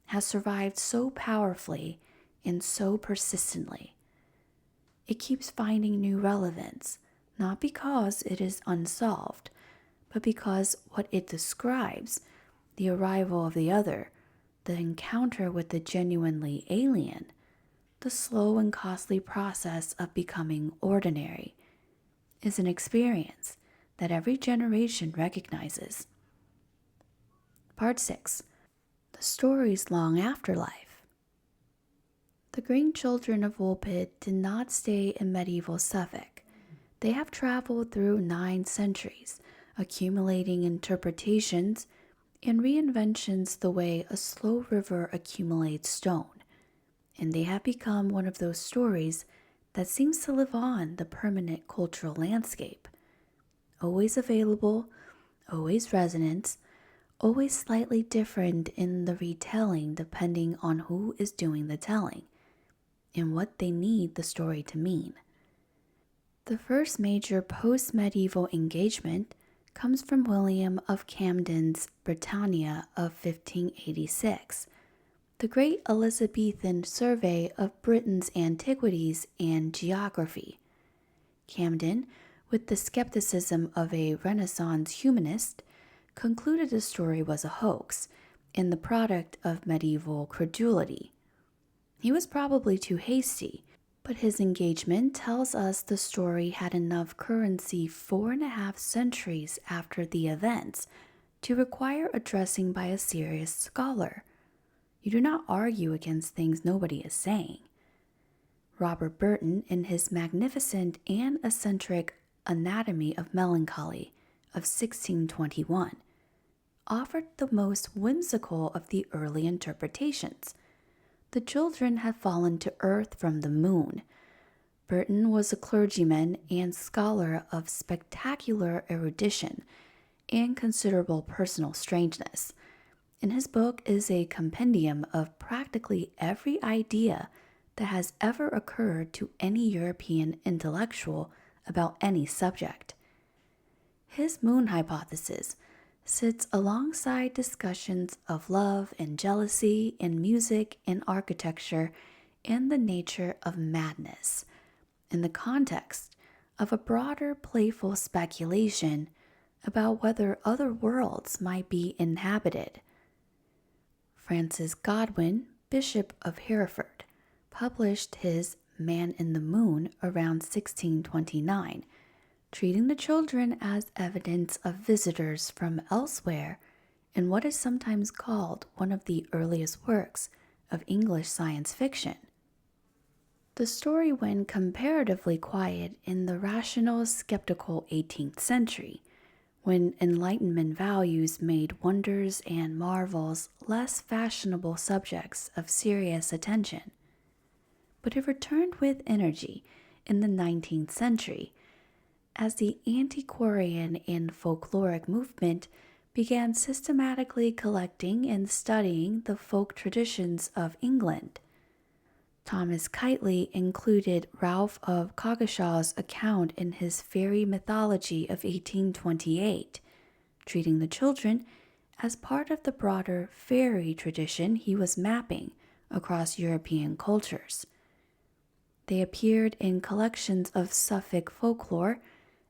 has survived so powerfully and so persistently. It keeps finding new relevance, not because it is unsolved, but because what it describes, the arrival of the other, the encounter with the genuinely alien, the slow and costly process of becoming ordinary, is an experience that every generation recognizes. Part 6. The story's long afterlife. The Green Children of Woolpit did not stay in medieval Suffolk. They have traveled through 9 centuries, accumulating interpretations and reinventions the way a slow river accumulates stone. and they have become one of those stories that seems to live on the permanent cultural landscape. Always available, always resonant, always slightly different in the retelling depending on who is doing the telling and what they need the story to mean. The first major post-medieval engagement comes from William of Camden's Britannia of 1586, the great Elizabethan survey of Britain's antiquities and geography. Camden, with the skepticism of a Renaissance humanist, concluded the story was a hoax and the product of medieval credulity. He was probably too hasty, but his engagement tells us the story had enough currency 4.5 centuries after the events to require addressing by a serious scholar. You do not argue against things nobody is saying. Robert Burton, in his magnificent and eccentric Anatomy of Melancholy of 1621, offered the most whimsical of the early interpretations. The children had fallen to earth from the moon. Burton was a clergyman and scholar of spectacular erudition and considerable personal strangeness, and his book is a compendium of practically every idea that has ever occurred to any European intellectual about any subject. His moon hypothesis sits alongside discussions of love and jealousy in music and architecture and the nature of madness, in the context of a broader playful speculation about whether other worlds might be inhabited. Francis Godwin, Bishop of Hereford, published his Man in the Moon around 1629, treating the children as evidence of visitors from elsewhere in what is sometimes called one of the earliest works of English science fiction. The story went comparatively quiet in the rational, skeptical 18th century, when Enlightenment values made wonders and marvels less fashionable subjects of serious attention. But it returned with energy in the 19th century, as the antiquarian and folkloric movement began systematically collecting and studying the folk traditions of England. Thomas Keightley included Ralph of Coggeshall's account in his Fairy Mythology of 1828, treating the children as part of the broader fairy tradition he was mapping across European cultures. They appeared in collections of Suffolk folklore,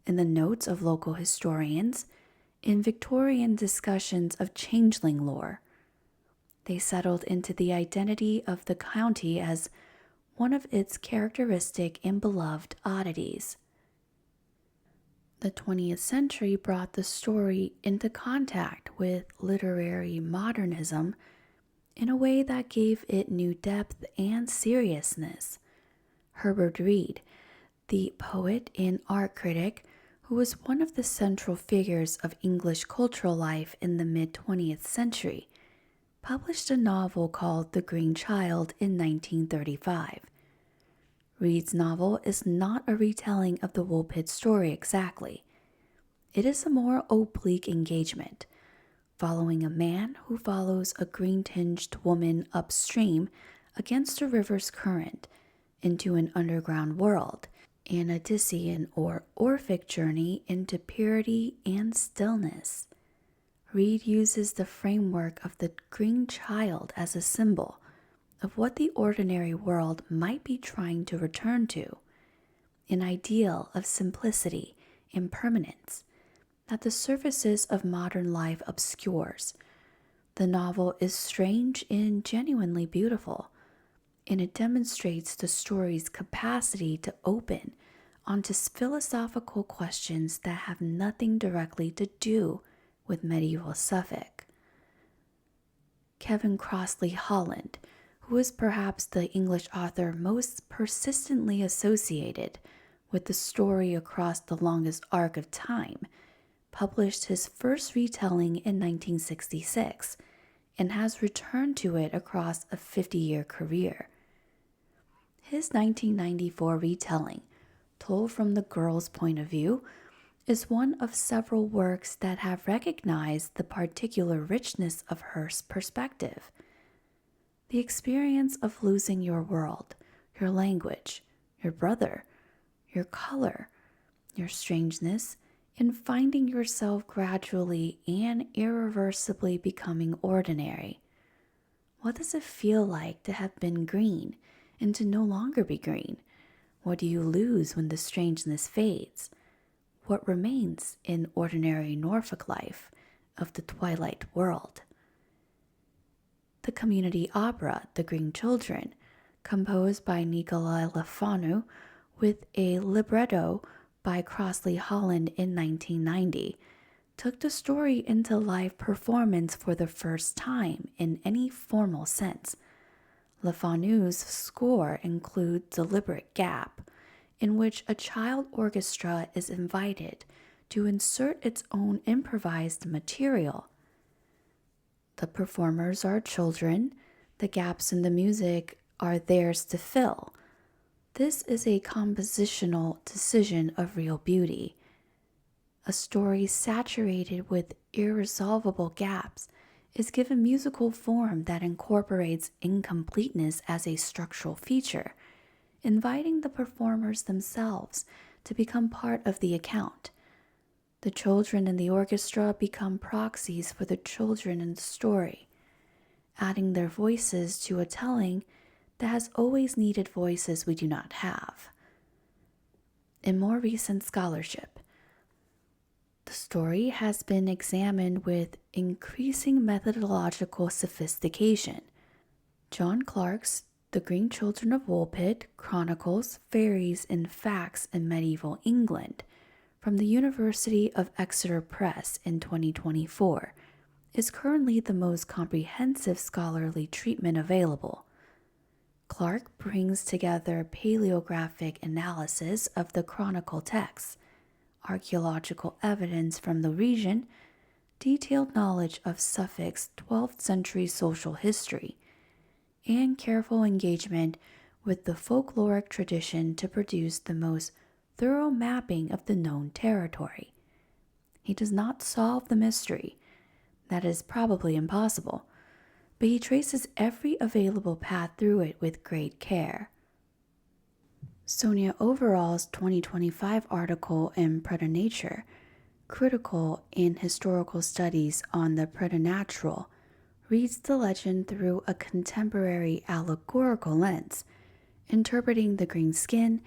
in the notes of local historians, in Victorian discussions of changeling lore. They settled into the identity of the county as one of its characteristic and beloved oddities. The 20th century brought the story into contact with literary modernism in a way that gave it new depth and seriousness. Herbert Reed, the poet and art critic, who was one of the central figures of English cultural life in the mid-20th century, published a novel called The Green Child in 1935. Reed's novel is not a retelling of the Woolpit story exactly. It is a more oblique engagement, following a man who follows a green-tinged woman upstream against a river's current into an underground world, an Odyssean or Orphic journey into purity and stillness. Reed uses the framework of the green child as a symbol of what the ordinary world might be trying to return to, an ideal of simplicity and permanence that the surfaces of modern life obscures. The novel is strange and genuinely beautiful, and it demonstrates the story's capacity to open onto philosophical questions that have nothing directly to do with medieval Suffolk. Kevin Crossley Holland, who is perhaps the English author most persistently associated with the story across the longest arc of time, published his first retelling in 1966 and has returned to it across a 50-year career. His 1994 retelling, told from the girl's point of view, is one of several works that have recognized the particular richness of her perspective. The experience of losing your world, your language, your brother, your color, your strangeness, and finding yourself gradually and irreversibly becoming ordinary. What does it feel like to have been green and to no longer be green? What do you lose when the strangeness fades? What remains in ordinary Norfolk life of the twilight world? The community opera, The Green Children, composed by Nicola Lefanu with a libretto by Crossley Holland in 1990, took the story into live performance for the first time in any formal sense. Lefanu's score includes deliberate gap, in which a child orchestra is invited to insert its own improvised material. The performers are children, the gaps in the music are theirs to fill. This is a compositional decision of real beauty. A story saturated with irresolvable gaps is given musical form that incorporates incompleteness as a structural feature, inviting the performers themselves to become part of the account. The children in the orchestra become proxies for the children in the story, adding their voices to a telling that has always needed voices we do not have. In more recent scholarship, the story has been examined with increasing methodological sophistication. John Clarke's The Green Children of Woolpit chronicles fairies and facts in medieval England from the University of Exeter Press in 2024 is currently the most comprehensive scholarly treatment available. Clarke brings together paleographic analysis of the chronicle texts, archaeological evidence from the region, detailed knowledge of Suffolk's 12th century social history, and careful engagement with the folkloric tradition to produce the most thorough mapping of the known territory. He does not solve the mystery. That is probably impossible, but he traces every available path through it with great care. Sonia Overall's 2025 article in Preternature, Critical and Historical Studies on the Preternatural, reads the legend through a contemporary allegorical lens, interpreting the green skin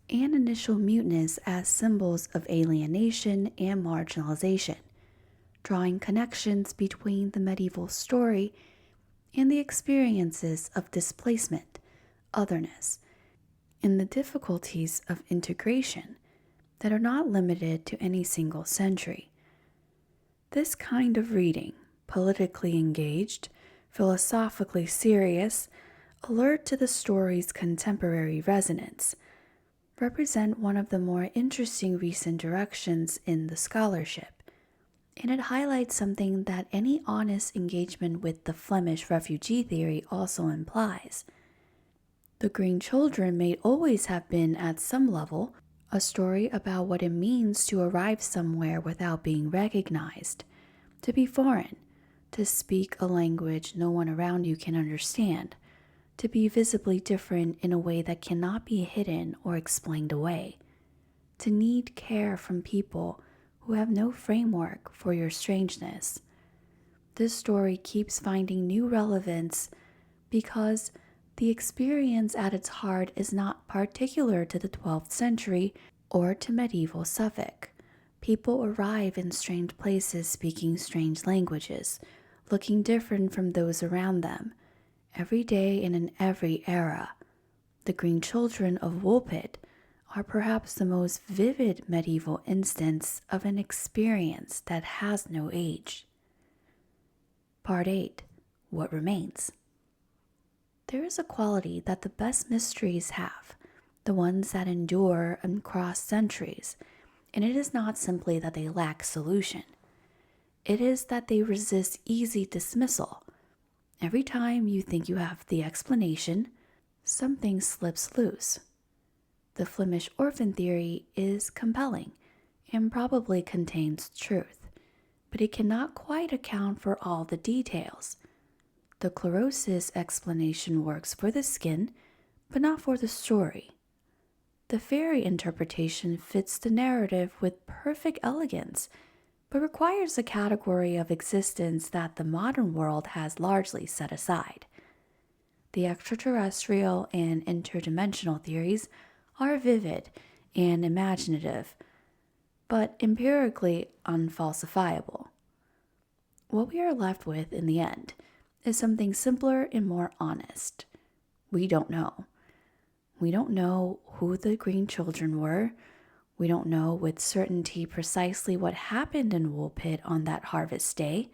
and initial muteness as symbols of alienation and marginalization, drawing connections between the medieval story and the experiences of displacement, otherness, and the difficulties of integration that are not limited to any single century. This kind of reading, politically engaged, philosophically serious, alert to the story's contemporary resonance, represent one of the more interesting recent directions in the scholarship, and it highlights something that any honest engagement with the Flemish refugee theory also implies. The Green Children may always have been, at some level, a story about what it means to arrive somewhere without being recognized, to be foreign, to speak a language no one around you can understand, to be visibly different in a way that cannot be hidden or explained away, to need care from people who have no framework for your strangeness. This story keeps finding new relevance because the experience at its heart is not particular to the 12th century or to medieval Suffolk. People arrive in strange places speaking strange languages, looking different from those around them, every day and in every era. The Green Children of Woolpit are perhaps the most vivid medieval instance of an experience that has no age. Part 8. What Remains. There is a quality that the best mysteries have, the ones that endure and cross centuries, and it is not simply that they lack solution. It is that they resist easy dismissal. Every time you think you have the explanation, something slips loose. The Flemish orphan theory is compelling and probably contains truth, but it cannot quite account for all the details. The chlorosis explanation works for the skin, but not for the story. The fairy interpretation fits the narrative with perfect elegance, but requires a category of existence that the modern world has largely set aside. The extraterrestrial and interdimensional theories are vivid and imaginative, but empirically unfalsifiable. What we are left with in the end is something simpler and more honest. We don't know. We don't know who the Green Children were. We don't know with certainty precisely what happened in Woolpit on that harvest day.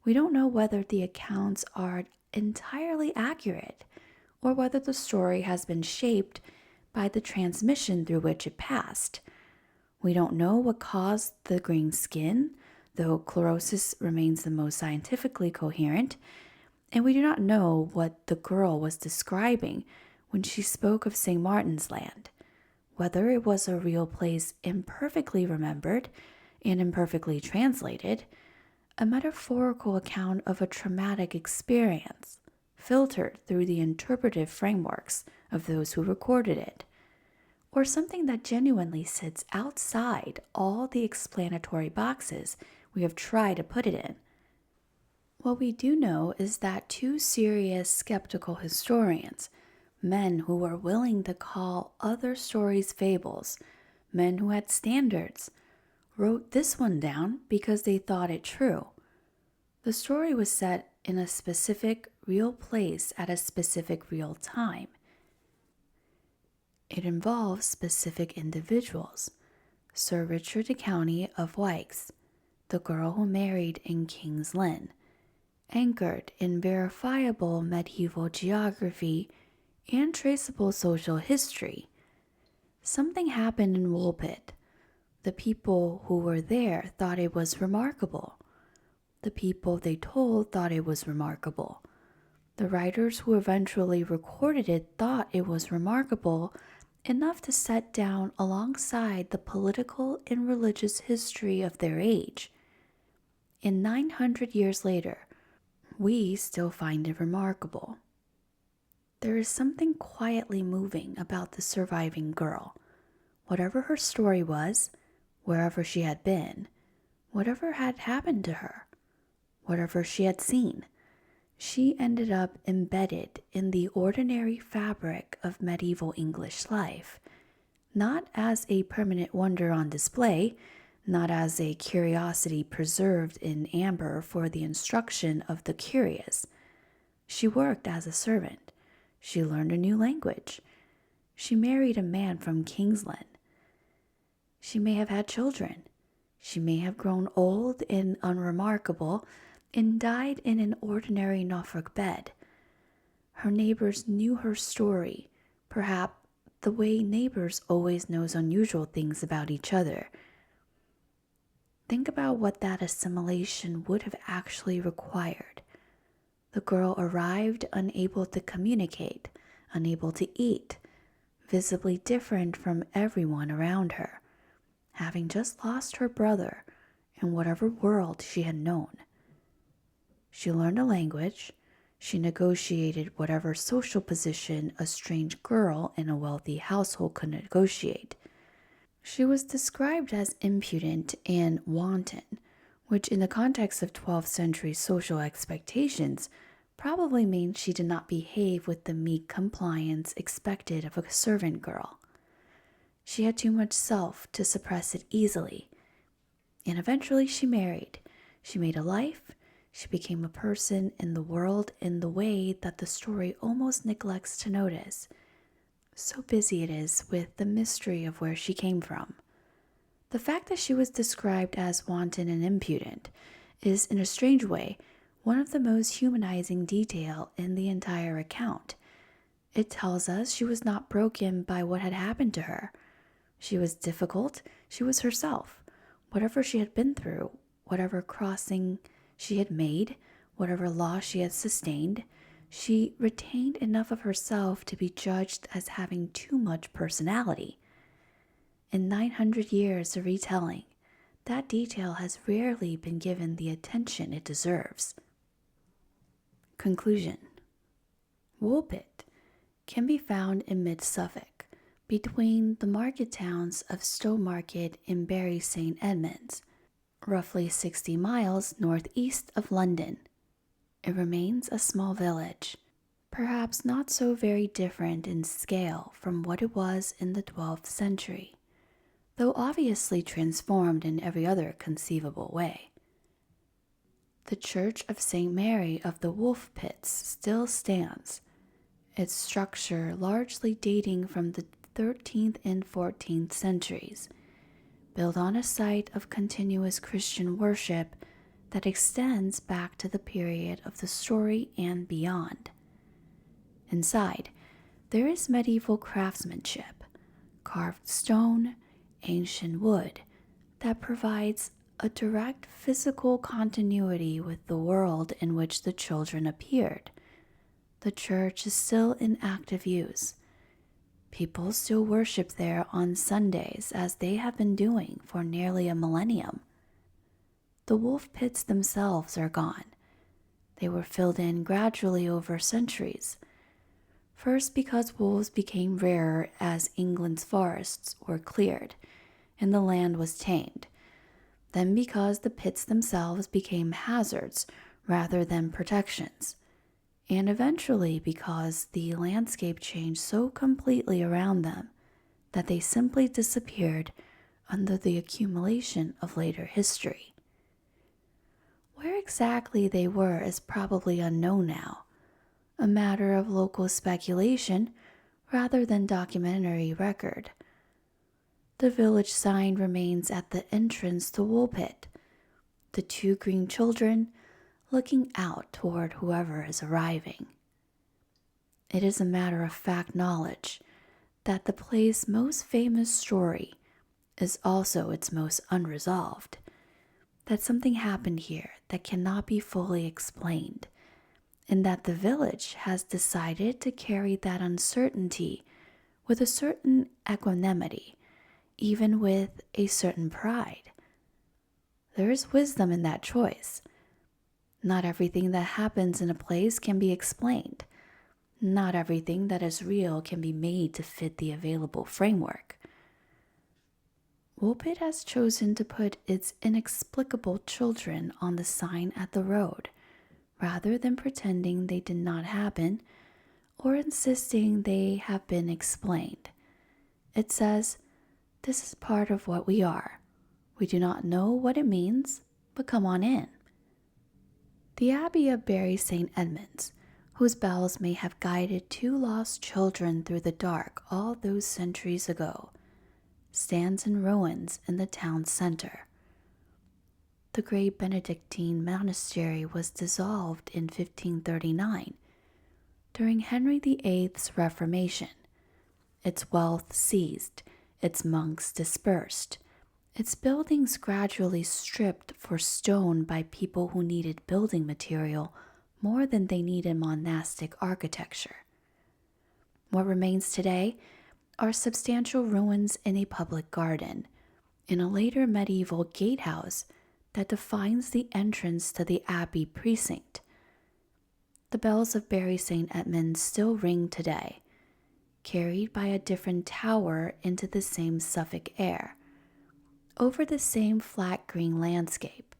We don't know whether the accounts are entirely accurate or whether the story has been shaped by the transmission through which it passed. We don't know what caused the green skin, though chlorosis remains the most scientifically coherent, and we do not know what the girl was describing when she spoke of St. Martin's Land, whether it was a real place imperfectly remembered and imperfectly translated, a metaphorical account of a traumatic experience, filtered through the interpretive frameworks of those who recorded it, or something that genuinely sits outside all the explanatory boxes we have tried to put it in. What we do know is that two serious skeptical historians, men who were willing to call other stories fables, men who had standards, wrote this one down because they thought it true. The story was set in a specific real place at a specific real time. It involves specific individuals. Sir Richard de County of Wykes, the girl who married in King's Lynn, anchored in verifiable medieval geography and traceable social history. Something happened in Woolpit. The people who were there thought it was remarkable. The people they told thought it was remarkable. The writers who eventually recorded it thought it was remarkable enough to set down alongside the political and religious history of their age. And 900 years later, we still find it remarkable. There is something quietly moving about the surviving girl. Whatever her story was, wherever she had been, whatever had happened to her, whatever she had seen, she ended up embedded in the ordinary fabric of medieval English life, not as a permanent wonder on display, not as a curiosity preserved in amber for the instruction of the curious. She worked as a servant. She learned a new language. She married a man from Kingsland. She may have had children. She may have grown old and unremarkable and died in an ordinary Norfolk bed. Her neighbors knew her story, perhaps the way neighbors always knows unusual things about each other. Think about what that assimilation would have actually required. The girl arrived unable to communicate, unable to eat, visibly different from everyone around her, having just lost her brother in whatever world she had known. She learned a language. She negotiated whatever social position a strange girl in a wealthy household could negotiate. She was described as impudent and wanton, which in the context of 12th century social expectations probably means she did not behave with the meek compliance expected of a servant girl. She had too much self to suppress it easily. And eventually she married. She made a life. She became a person in the world in the way that the story almost neglects to notice. So busy it is with the mystery of where she came from. The fact that she was described as wanton and impudent is, in a strange way, one of the most humanizing detail in the entire account. It tells us she was not broken by what had happened to her. She was difficult. She was herself. Whatever she had been through, whatever crossing she had made, whatever loss she had sustained, she retained enough of herself to be judged as having too much personality. In 900 years of retelling, that detail has rarely been given the attention it deserves. Conclusion. Woolpit can be found in mid-Suffolk, between the market towns of Stowmarket and Bury St. Edmunds, roughly 60 miles northeast of London. It remains a small village, perhaps not so very different in scale from what it was in the 12th century, though obviously transformed in every other conceivable way. The Church of St. Mary of the Woolpits still stands, its structure largely dating from the 13th and 14th centuries, built on a site of continuous Christian worship that extends back to the period of the story and beyond. Inside, there is medieval craftsmanship, carved stone, ancient wood, that provides a direct physical continuity with the world in which the children appeared. The church is still in active use. People still worship there on Sundays, as they have been doing for nearly a millennium. The wolf pits themselves are gone. They were filled in gradually over centuries. First because wolves became rarer as England's forests were cleared and the land was tamed. Then because the pits themselves became hazards rather than protections. And eventually because the landscape changed so completely around them that they simply disappeared under the accumulation of later history. Where exactly they were is probably unknown now, a matter of local speculation rather than documentary record. The village sign remains at the entrance to Woolpit, the two green children looking out toward whoever is arriving. It is a matter of fact knowledge that the play's most famous story is also its most unresolved, that something happened here that cannot be fully explained, and that the village has decided to carry that uncertainty with a certain equanimity, even with a certain pride. There is wisdom in that choice. Not everything that happens in a place can be explained. Not everything that is real can be made to fit the available framework. Woolpit has chosen to put its inexplicable children on the sign at the road, rather than pretending they did not happen or insisting they have been explained. It says, "This is part of what we are. We do not know what it means, but come on in." The Abbey of Bury St. Edmunds, whose bells may have guided two lost children through the dark all those centuries ago, stands in ruins in the town's center. The great Benedictine monastery was dissolved in 1539 during Henry VIII's Reformation, its wealth seized, its monks dispersed, its buildings gradually stripped for stone by people who needed building material more than they needed monastic architecture. What remains today are substantial ruins in a public garden, in a later medieval gatehouse that defines the entrance to the Abbey precinct. The bells of Bury St. Edmunds still ring today, carried by a different tower into the same Suffolk air, over the same flat green landscape,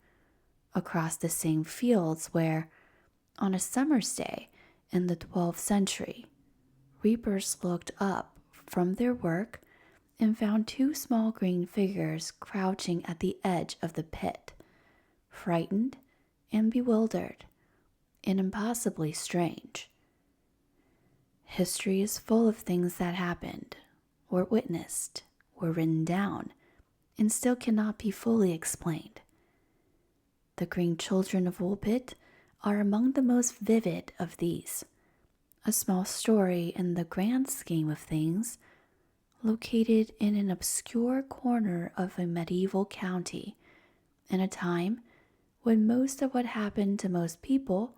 across the same fields where, on a summer's day in the 12th century, reapers looked up from their work and found two small green figures crouching at the edge of the pit, frightened and bewildered, and impossibly strange. History is full of things that happened, were witnessed, were written down, and still cannot be fully explained. The Green Children of Woolpit are among the most vivid of these, a small story in the grand scheme of things, located in an obscure corner of a medieval county, in a time when most of what happened to most people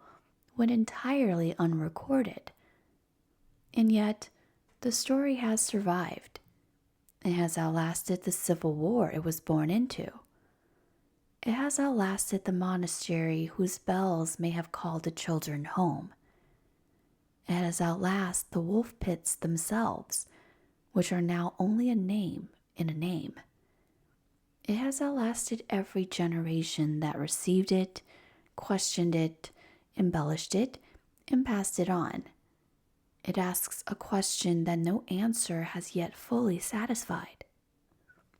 went entirely unrecorded. And yet, the story has survived. It has outlasted the civil war it was born into. It has outlasted the monastery whose bells may have called the children home. It has outlasted the wolf pits themselves, which are now only a name in a name. It has outlasted every generation that received it, questioned it, embellished it, and passed it on. It asks a question that no answer has yet fully satisfied.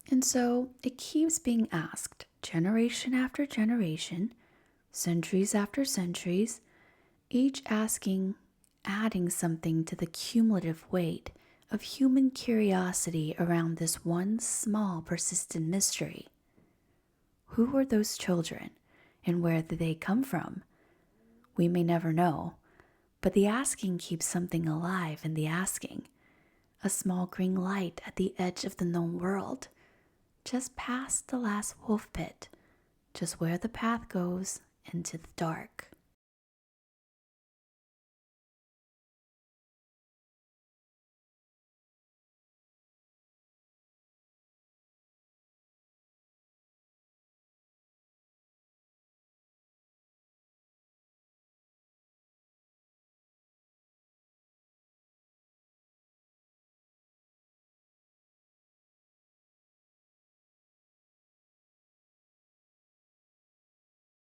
And so it keeps being asked, generation after generation, centuries after centuries, each asking, adding something to the cumulative weight of human curiosity around this one small persistent mystery. Who were those children, and where did they come from? We may never know, but the asking keeps something alive in the asking. A small green light at the edge of the known world, just past the last wolf pit, just where the path goes into the dark.